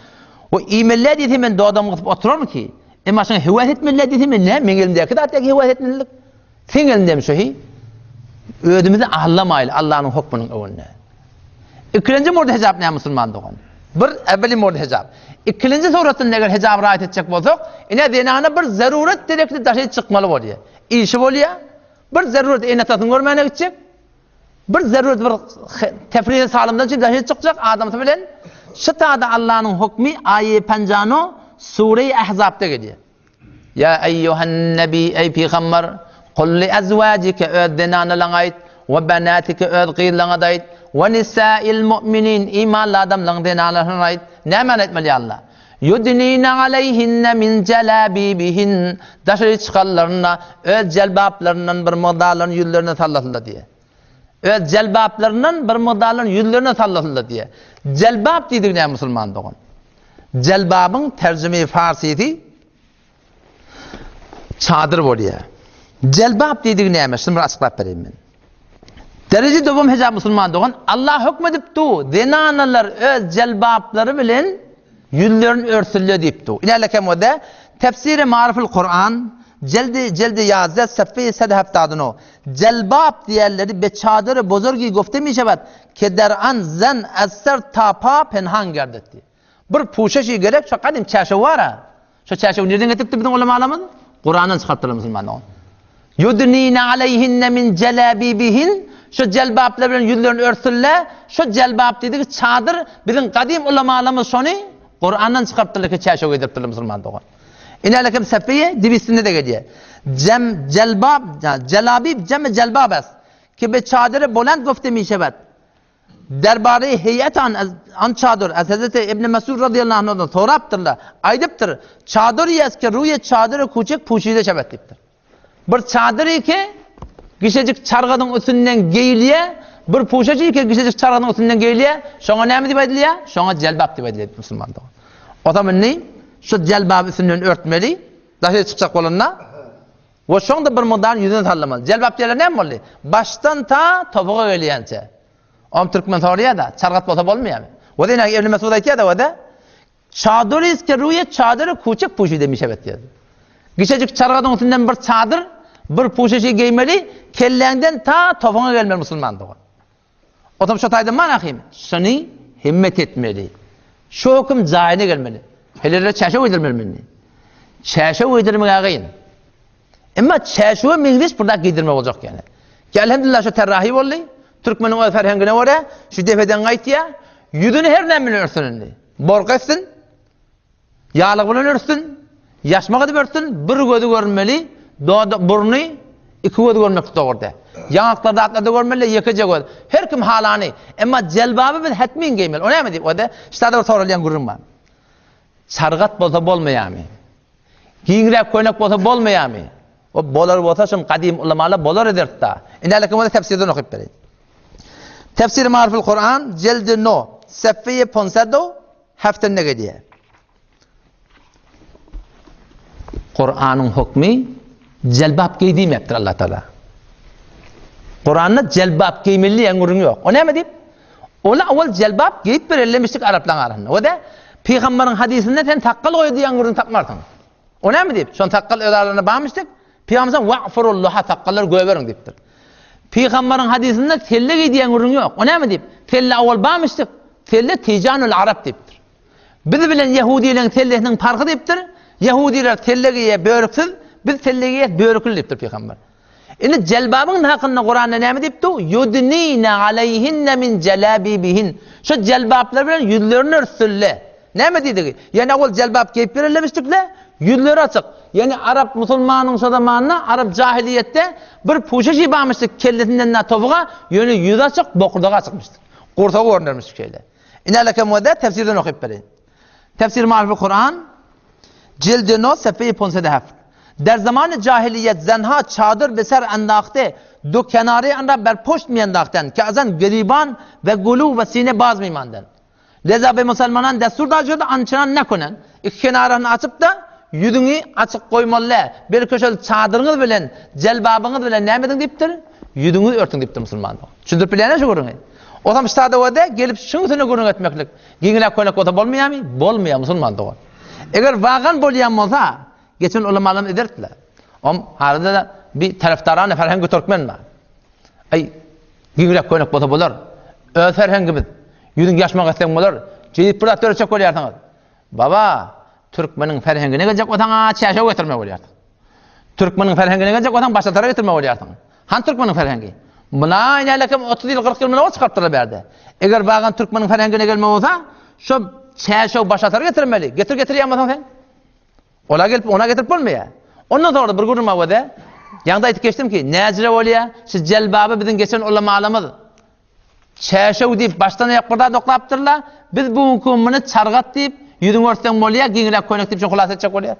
O imelli edeyim ben de adamı kıtıp oturur mu ki? Ama sana hüvet etmeli edeyim ben ne? Men elimde ki da hüvet etmelilik. Sen elinde mi şuhi? Ödümüzü ahlamayla Allah'ın hukmunun önüne. İkinci morda hicab ne Müslüman doğan? Bir evveli morda hicab. İkinci sonrasında eğer hicab rahat edecek olsak, yine dinana bir zaruret direkli taşı çıkmalı oluyor. İşi oluyor. Bir zaruret enetatını görmeyene gidecek. Bir zaruret bir tefride sağlamdan için dahi çıkacak adamı bilen. Şu taada Allah'ın hukmi ayet 50 Sure-i Ahzab'da geliyor. Ya eyyuhan nebi ey peygamber kul li azwajike öddenana langayt ve banatike ödqil langadayt ve nisa'il mu'minin imanlı adamların denana langayt. Ne man etmeli Allah? Yudnina aleyhinne min celabibihin dışarı çıkarlarına öz celbaplarından bir modaların yüzlerine sallasınlar diye. Öz celbaplarından bir modaların yüzlerine sallasınlar diye. Celbap dedik ne Müslüman doğan? Celbabın tercüme-i Farsiydi çadır oluyor. Celbab dedik neymiş? Şimdi açıklayıp vereyim ben. Derece dobum hicab Müslüman doğan Allah hükmedip du zinanalar öz celbabları bilen yüzlerini örsüllüyor deyip du. İlerlekem o da tefsiri marifil Kur'an celdi yazet seffi sedheftadın o. Celbab diyerleri be çadırı bozorgi gofte mi şebat kederan zen eser tapa penhan gerdetti. Bir puşaşı gerek şu kadim çarşı var ha. Şu çarşı nereden getirdi bizim ulemalarımız? Kur'an'dan çıkarttılar Müslümanlar. Yudnina aleyhinne min celabibihin şu celbapla bilen yüzlerini örsülle şu celbap dedik çadır bizim kadim ulemalarımız şunu Kur'an'dan çıkarttılar ki çarşı getirdiler Müslümanlar. İnalekem sefiye dibisinde de geliyor. Celbab celabib celbabes ki be çadırı buland gofte mi şebat. Derbari heyetan an çadır Hazreti İbn Mesud radıyallahu anh'dan soraptırlar. Aydıptır. Çadır yeske ruye çadırı küçük puşide şebetliktir. Bir çadır ki gişecik çargadın üstünden geyliye bir puşacı ki gişecik çargadın üstünden geyliye şoňa näme diýip edilýär? Şoňa celbab diýip edilýär Müslümanda. O zaman ne? Şu celbab üstünden örtmeli. Daşa çıkacak bolanna. Ve şoňda bir modern yüzüne sallamalı. Celbab diýerler näme boldy? Baştan ta topuğa gelýänçe. Am Türkmen soruyor da çargat bolsa bolmaýarmy? O da näme Ibn Mesud aýtýar da o da çadır iske ruye çadırı küçük puşi demiş evet diýär. Gişecik çargadın üstünden bir çadır, bir puşi giymeli, kellenden ta topuğa gelmeli Müslüman doğan. O da şu taýda manahym, şunu himmet etmeli. Şu hüküm zahine gelmeli. Helere çäşe öýdirmeli. Çäşe öýdirmek agyn. Emma çäşe meclis burada giydirme olacak yani. Ki elhamdülillah şu terrahi boldy. Türkmenin o ferhengine göre şu defeden gaýtýa, yüzünü her näme bilen örsün. Borgasyn, ýalyk bilen örsün, ýaşmak edip örsün, bir gözü görmeli, burnu İki göz görmek doğurda. Yanaklarda atlarda görmeli, yıkıcı göz. Her kim halani. Ama celbabı biz hetmin giymeli. O ne mi deyip? O da işte da sorulayan gururun var. Sargat bolsa bolmayami. Giyingrek koynak bolsa bolmayami. O bolar bolsa şun kadim ulamalar bolar ederdi da. İnalekim o da tefsirden okuyup vereyim. Tefsir-i Mariful Kur'an, Celdi No, Seffiye Ponsedo, Heften ne diye. Kur'an'ın hükmü celbab giy demektir Allah Teala. Kur'an'da celbab giymeli engurun yok. O ne mi deyip? Ola awal celbab giyip belirlemiştik Arapların arasında. O da Peygamber'in hadisinde sen takkal koy diye engurun takmardın. O ne mi deyip? Son takkal öderlerine bağmıştık. Peygamber'in va'furullaha takkallar göverin deyiptir. Peygamber'in hadisinde telle giy diye engurun yok. O ne mi deyip? Telle awal bağmıştık. Telle ticanul Arap deyiptir. Biz bilen Yahudilerin telle'nin farkı deyiptir. Yahudiler telle giye börüksüz, biz telle giye börükül deyiptir Peygamber. Ini celbabın hakkında Kur'an'da ne mi deyipti? Yudnine aleyhinne min celabibihin. Şu celbablar bilen yüzlerini örtsülle. Ne mi dedi ki? Yani o celbab giyip belirlemiştikle yüzleri açık. Yani Arap Müslümanın zamanında Arap cahiliyette bir puşeşi bağmıştık kellesinden ne topuğa yönü yüz açık, bokurdağı açıkmıştık. Kurtağı görünürmüştük şeyle. İnaleke muadda tefsirden okuyup vereyim. Tefsir Mariful Kur'an Cildi No Sefeyi Ponsede Hef. Der zamanı cahiliyet zenha çadır beser endakte do kenarı anda berpoşt mi endakten ki azan gariban ve gulu ve sine baz mimandan. Leza be Müslümanan destur da ançanan ne konan? İki kenarını açıp da yüzünü açık koymalı. Bir köşeli çadırınız bilen, celbabınız bilen ne medin deyiptir? Yüzünü örtün deyiptir Müslüman. Çünkü bilene şu görün. O zaman işte o da gelip şunu görün etmeklik. Giyinler koynak ota bolmuyor mu? Bolmuyor Müslüman doğru. Eğer vagan bolyan olsa, geçen ulamalarım ederdiler. Harada da bir taraftarane Ferhangi Türkmen var. Ay, giyinler koynak ota bolar. Öz Ferhangimiz. Yüzün yaşmak isteyen bolar. Cedip burada törçek oluyorsunuz. Baba, Türkmenin Ferhangine gelecek otana çeşe getirmek oluyorsun. Türkmenin Ferhangine gelecek otan başka tarafa getirmek oluyorsun. Han Türkmenin Ferhangi. Buna inalekim 30 yıl 40 yıl mına o çıkarttılar berdi. Eğer vagan Türkmenin Ferhangine gelme olsa, şu çeşe başka tarafa getirmeli. Getir yamasan sen. Ola gelip ona getirip olmuyor. Ondan sonra bir gururma var da. Yanında aytıp geçtim ki Necre oluyor. Siz celbabı bizim geçen ulama alamadı. Çeşe deyip baştan ayak burada doklaptırlar. Biz bu hukumunu çargat deyip yüzün örtsen oluyor. Giyinler koynak deyip şokulat edecek oluyor.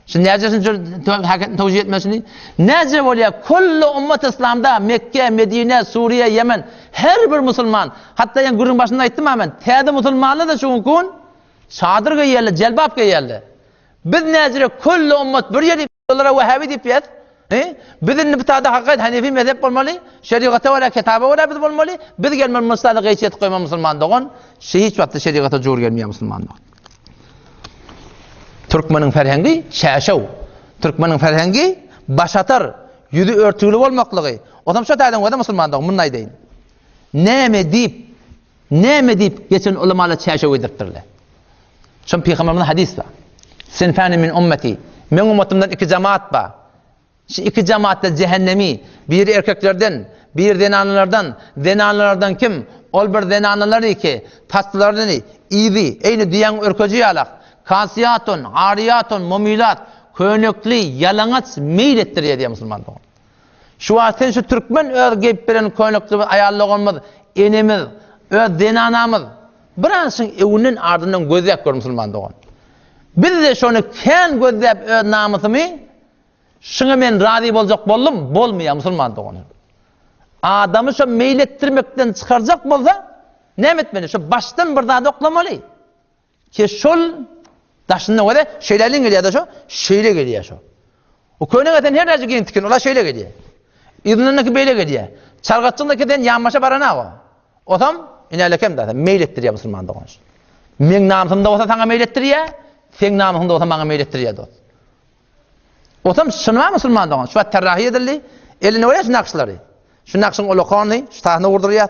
Şimdi Necre'sin hakikaten tavsiye etmesini. Necre oluyor. Kullu ümmet İslam'da Mekke, Medine, Suriye, Yemen her bir Müslüman. Hatta yani gururun başında ayttım hemen. Teyde Müslümanlı da şu hukukun çadır giyerli, celbab giyerli. Biz Necre kullu ümmet bir yeri onlara Vehhabi deyip yet. Bizim nibtada hakikat Hanefi mezhep olmalı. Şeriata ve kitaba ve biz olmalı. Biz gelmem Müslümanlığa gayet koyma Müslüman doğan. Hiç vakti şeriata zor gelmiyor Müslüman doğan. Türkmenin Ferhangi şaşav. Türkmenin Ferhangi başatar. Yüzü örtülü olmaklığı. Odam şu taydan o da Müslüman doğan. Bunun aydeyin. Ne mi deyip geçen ulamalar şaşav edirttirler. Çünkü Peygamber'in hadis var. Sinfani min ümmeti. Men ümmetimden iki cemaat var. Şu iki cemaat da cehennemi. Biri erkeklerden, bir denanlardan kim? Ol bir denanları ki taslarını iyi, aynı diyen ürkücü alak. Kasiyatun, ariyatun, mumilat, könüklü, yalanaç meyil ettiriyor diye Müslüman doğum. Şu an şu Türkmen öz geyip bilen könüklü ayarlığımız, enimiz, öz denanamız. Biransın evinin ardından gözlep gör Müslüman doğum. Biz de şunu ken gözlep öz namusunu şuna men razı olacak bollum, bolmuyor Müslüman doğum. Adamı şu meyil ettirmekten çıkaracak bolsa, ne etmeli? Şu baştan bir daha doklamalı. Ki şol daşında o da şeylerle geliyor da şu, şeyle geliyor şu. O köyüne zaten her nerede giyin tikin, ola şeyle geliyor. İdnindeki beyle geliyor. Çargatçındaki den yanmaşa barana o. O tam inalekem de meyil ettiriyor Müslüman doğan. Men namusunda olsa sana meyil ettiriyor, sen namusunda olsa bana meyil ettiriyor. O tam şunma Müslüman doğan. Şu terrahi edildi, eline öyle şu nakşıları. Şu nakşın olokanı, şu tahını vurduruyor.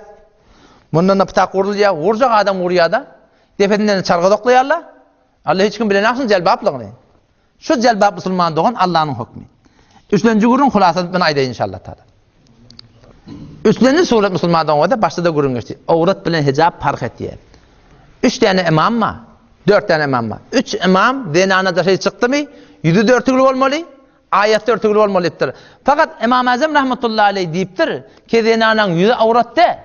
Bundan da pıtak vurduruyor, vuracak adam vuruyor da. Defetinden çargı doklayarlar. Allah hiç kim bilemezsin celbaplığını. Şu celbab Müslüman doğan Allah'ın hükmü. Üçüncü gurun hulasası ben ayda inşallah taala. Üçüncü suret Müslüman doğan da başta da gurun geçti. Avret bilen hicab fark etti. 3 tane imam mı? 4 tane imam mı? 3 imam denana da şey çıktı mı? Yüzü dörtüklü olmalı. ayette örtülü olmalıdır. Fakat İmam Azam rahmetullahi aleyh deyiptir ki zenanan yüzü avratte.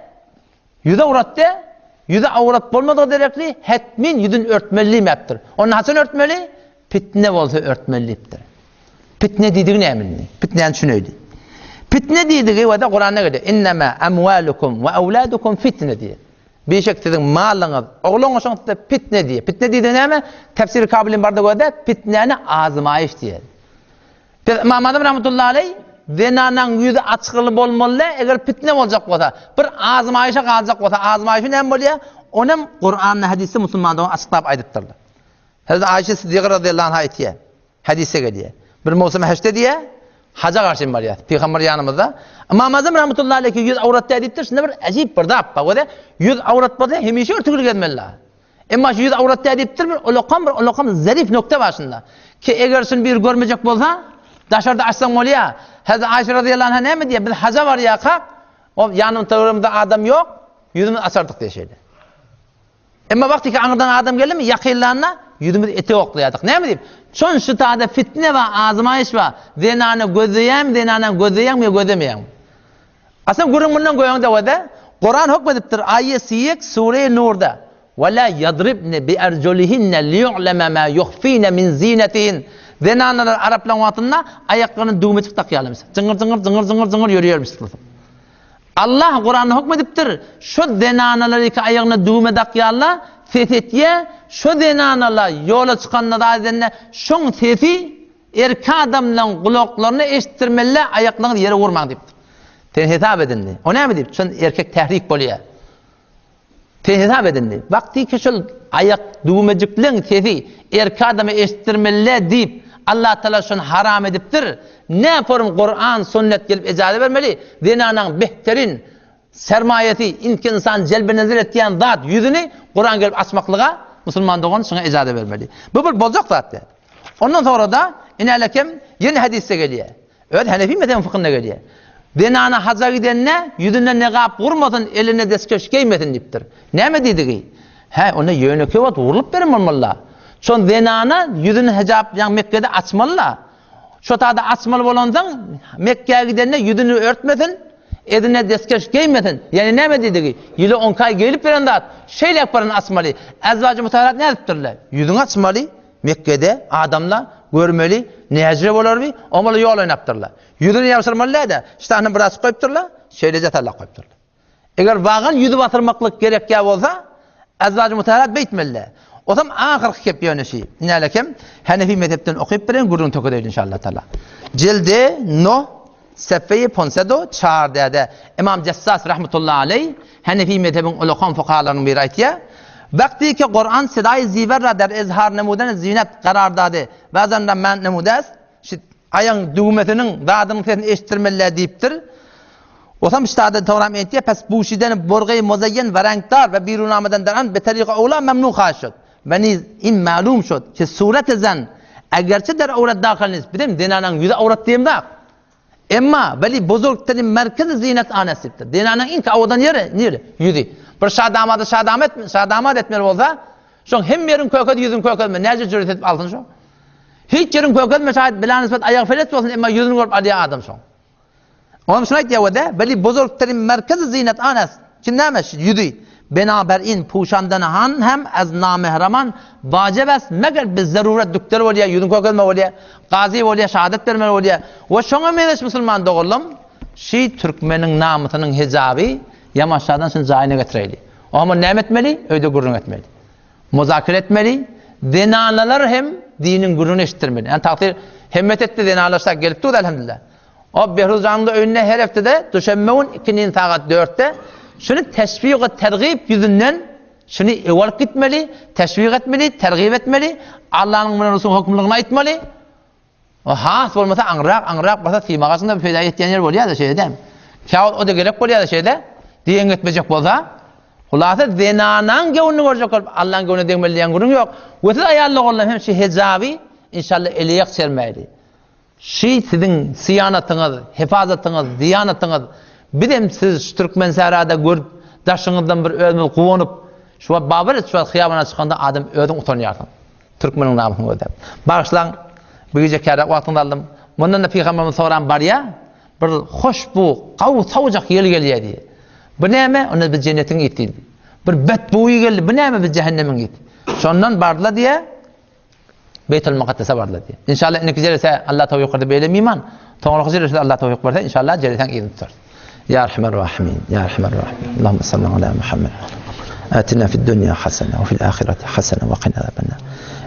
Yüzü avratte. Yüzü avrat bolmadığı derekli hetmin yüzün örtmeliyim yaptır. Onun nasıl örtmeli? Fitne olsa örtmeliyiptir. Fitne dediği ne eminli? Fitne'nin şunuydu. Fitne dediği ve de Kur'an'a göre innema amwalukum ve evladukum fitne diye. Bir şey sizin malınız, oğlunuz da fitne diye. Fitne dediği ne mi? Tefsir kabilin barda göre fitne'ni azmayış diye. İmam Azam rahmetullahi aleyh zenanan yüzü açıklı bolmalı eğer fitne olacak olsa bir azmayışa kalacak olsa azmayışı ne bolya? Onun Kur'an'ın hadisi Müslümanların açıklap aydıptırlar. Hazreti Ayşe Siddiqe radıyallahu anha ayetiye hadise geliyor. Bir Musim Haç'ta diye haca karşı var ya Peygamber yanımızda. İmam Azam rahmetullahi aleyh yüz avrat deyiptir. Şimdi bir acayip bir dap var. O da yüz avrat bolsa hemişe örtülü gelmeli. Ama yüz avrat deyiptir bir olakam zarif nokta başında. Ki eğer sen bir görmeyecek bolsa dışarıda açsan oluyor. Hazreti Ayşe radıyallahu anha ne mi diye? Bir haca var ya kalk. O yanım tağırımda adam yok. Yüzümü asardık diye şeydi. Ama vakti ki anıdan adam geldi mi yakınlarına yüzümüzü eti oklayadık. Ne mi diyeyim? Son şu tane fitne ve azmayış var. Zenanı gözeyem mi gözemeyem. Aslında Kur'an bundan koyan da o da. Kur'an hükmediptir. Ayet-i Sure-i Nur'da. وَلَا يَضْرِبْنَ بِأَرْجُلِهِنَّ لِيُعْلَمَ مَا يُخْفِينَ مِنْ زِينَتِهِنَّ Zenaneler Araplan vatında ayaklarını düğmecik takıyalım. Zıngır yürüyormuş. Allah Kur'an'ı hükmediptir. Şu zenaneler iki ayağına düğme takıyarlar. Fethetiye şu zenaneler yola çıkanlar da edenler şun sefi erkek adamların kulaklarını eşittirmeliler ayaklarını yere vurmak deyiptir. Hitap edildi. O ne mi deyip? Şun erkek tehrik boluyor. Hitap edildi. Vakti ki şu ayak düğmeciklerin sefi erkek adamı eşittirmeliler deyip Allah Teala şunu haram ediptir. Ne yaparım Kur'an, sünnet gelip icazet vermeli? Zenanan behterin sermayeti insan celbe nezir ettiğin zat yüzünü Kur'an gelip açmaklığa Müslüman doğan şuna icazet vermeli. Bu bir bozuk zaten. Ondan sonra da inalekem yeni hadiste geliyor. Evet Hanefi mezhebi fıkhında geliyor. Zenana haca gidenine yüzüne nekab vurmasın, eline deskeş giymesin deyiptir. Ne mi dedi ki? He ona yönü kevat vurulup verin valla. Son zenana yüzünü hicap yani Mekke'de açmalılar. Şu tada açmalı olandan Mekke'ye gidenine yüzünü örtmesin, eline deskeş giymesin. Yani ne mi dedi ki? Yılı 10 kay gelip veren de şeyle yaparını açmalı. Ezvacı mutaharat ne yaptırlar? Yüzünü açmalı. Mekke'de adamlar görmeli, necre olur bir, onları yol oynaptırlar. Yüzünü yapsırmalılar da, işte hani biraz koyuptırlar, şeyle zatarlar koyuptırlar. Eğer bağın yüzü batırmaklık gerek ya olsa, ezvacı mutaharat beytmeliler. O zaman ahir kep yönesi. İnalekem Hanefi mezhepten okuyup bilen gurun tokudaydı inşallah Teala. Cilde no sefeyi ponsedo çağırdede. İmam Cessas rahmetullahi aleyh Hanefi mezhebin ulukan fukahalarının bir ayetiye. Vakti ki Kur'an sedai ziverra der izhar nemuden zinet karar dadı. Bazen de men nemudes ayın düğmetinin dadının sesini eşittirmeliler deyiptir. O zaman işte adı tavram entiye pes bu şeyden borgayı mozayyen ve renkdar ve birunameden deran beteriqa ola memnun xaşıd. Beni in malum şud ki suret ezen egerçe der avrat dakhiliniz bilim dinanan yüze avrat diyeyim da. Emma beli bozulukların merkezi zinet anasıdır. Dinanan in ki avadan yeri yüzü. Bir şadamat etmeli olsa şun hem yerin köked yüzün kökedme nece cüret edip altın şun. Hiç yerin kökedme şahit bilan nispet ayak felet olsun emma yüzünü görüp adiye adam şun. Onun şuna diye vede beli bozulukların merkezi zinet anas kinnameş yüzü. Benaberin puşandan han hem az namehraman vacibes meger bir zaruret doktor oluyor yüzün kökedme oluyor gazi oluyor şehadet vermeli oluyor. Ve şuna meneş Müslüman doğullum şi Türkmenin namusının hicabı yamaçlardan şimdi zayine getireyli. Ama ne etmeli? Öyle gururun etmeli. Muzakir etmeli. Denalar hem dinin gururunu eşittirmeli. Yani takdir hemmet etti denalarsa gelip durdu elhamdülillah. O Behruz Canlı önüne her haftada Düşenme'un 2. saat 4'te şunu teşvik ve tergib yüzünden şunu evalık gitmeli, teşvik etmeli, tergib etmeli. Allah'ın Resulü'nün hükümlüğüne etmeli. O has olmasa anrak basa simakasında bir fedayet diyen yer oluyor da şeyde. Kâhut o da gerek oluyor da şeyde. Diyen etmeyecek bolsa. Hulasa zenanan gönlünü görecek olup Allah'ın gönlünü denmeliyen gurun yok. Ve ayarlı olan hem şey hicabi inşallah eliyak sermeyli. Sizin siyanatınız, hifazatınız, diyanatınız bir siz Türkmen serada görüp daşınızdan bir ölmül kuvanıp şu babır şu xiyabana çıkanda adam ödün utanıyorsun. Türkmenin namusunu ödep. Bağışlan bu gece kârak vaktini aldım. bundan da Peygamberimiz soran bar ya, bir hoş bu, qav savcak yel gelýärdi. Bu näme? Onu biz cennetin gitdi. Bir bedbuy geldi. Bu näme biz cehennemin gitdi. Şondan barla diye Beytül Mukaddes'e barla diye. İnşallah inneki jelese Allah tawfik berdi beyle iman. Toňraky jelese Allah tawfik berdi inşallah jelesen ýygy tutar. Ya Erhamer Rahimin, Ya Erhamer Rahimin. Allahumme salli ala Muhammed. Atina fid dunya hasene ve fil ahireti hasene ve qina azabannar.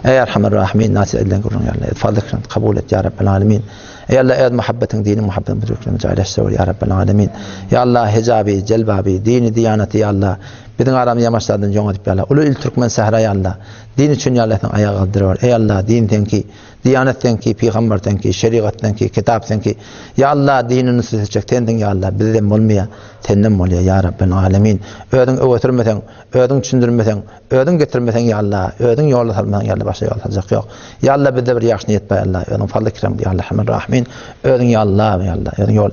Ey Erhamer Rahimin, nasıl edilen gurrun ya Allah. Fadlını kabul et ya Rabbel Alemin. Ey Allah, ey muhabbetin, dini muhabbetin büyüklüğünü cayleştir ya Rabbel Alemin. Ya Allah, hicabi, celbabi, dini, diyaneti ya Allah. Bizim aramı yamaçlardan jon edip ya Allah. Ulu il Türkmen sehra ya Allah. Din için ya Allah'tan ayağa kaldırıyor. Ey Allah, din ki, diyanetten ki, peygamberden ki, şeriatten ki, kitapten ki. Ya Allah, dinini seçecek tendin ya Allah. Bizden olmaya, tenden olmaya ya Rabbel Alemin. Ödün öğütürmesen, ödün düşündürmesen, ödün getirmesen ya Allah. Ödün yolda salmasan ya Allah, başka yol alacak yok. Ya Allah, bizde bir yaxşı niyet bay Allah. Ödün fazla kiram ya Allah, Rahman Rahmin. Ödün ya Allah, ya Allah. Ödün yol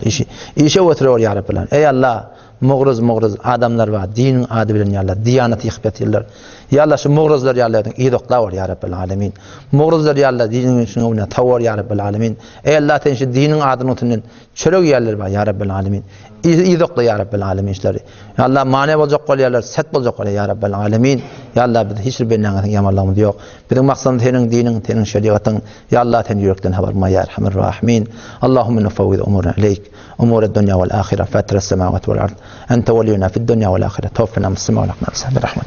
işe öğütürüyor ya Rabbel Alemin. Ey Allah, muğruz adamlar var. Dinin adı bilen ya Allah. Diyaneti yıkbet yıllar. Ya Allah, şu muğruzlar ya Allah. İyi dokla var ya Rabbel Alemin. Muğruzlar ya Allah. Dinin için tavır ya Rabbel Alemin. Ey Allah, sen şu dinin adını otunun çörek yerler var ya Rabbel Alemin. İyi dokla ya Rabbel Alemin işleri. Ya Allah, mane olacak kol yerler. Set olacak kol ya Rabbel Alemin. Ya Allah, biz hiçbir benden yamanlığımız yok. Bizim maksadımız senin dinin, senin şeriatın. Ya Allah, senin yürekten haberma ya Erhamer Rahimin. Allahümme nufavvid umurna ileyk. أمور الدنيا والآخرة فاتر السماوات والأرض أنت ولينا في الدنيا والآخرة توفنا من السماء ولقنا بسحب الرحمن.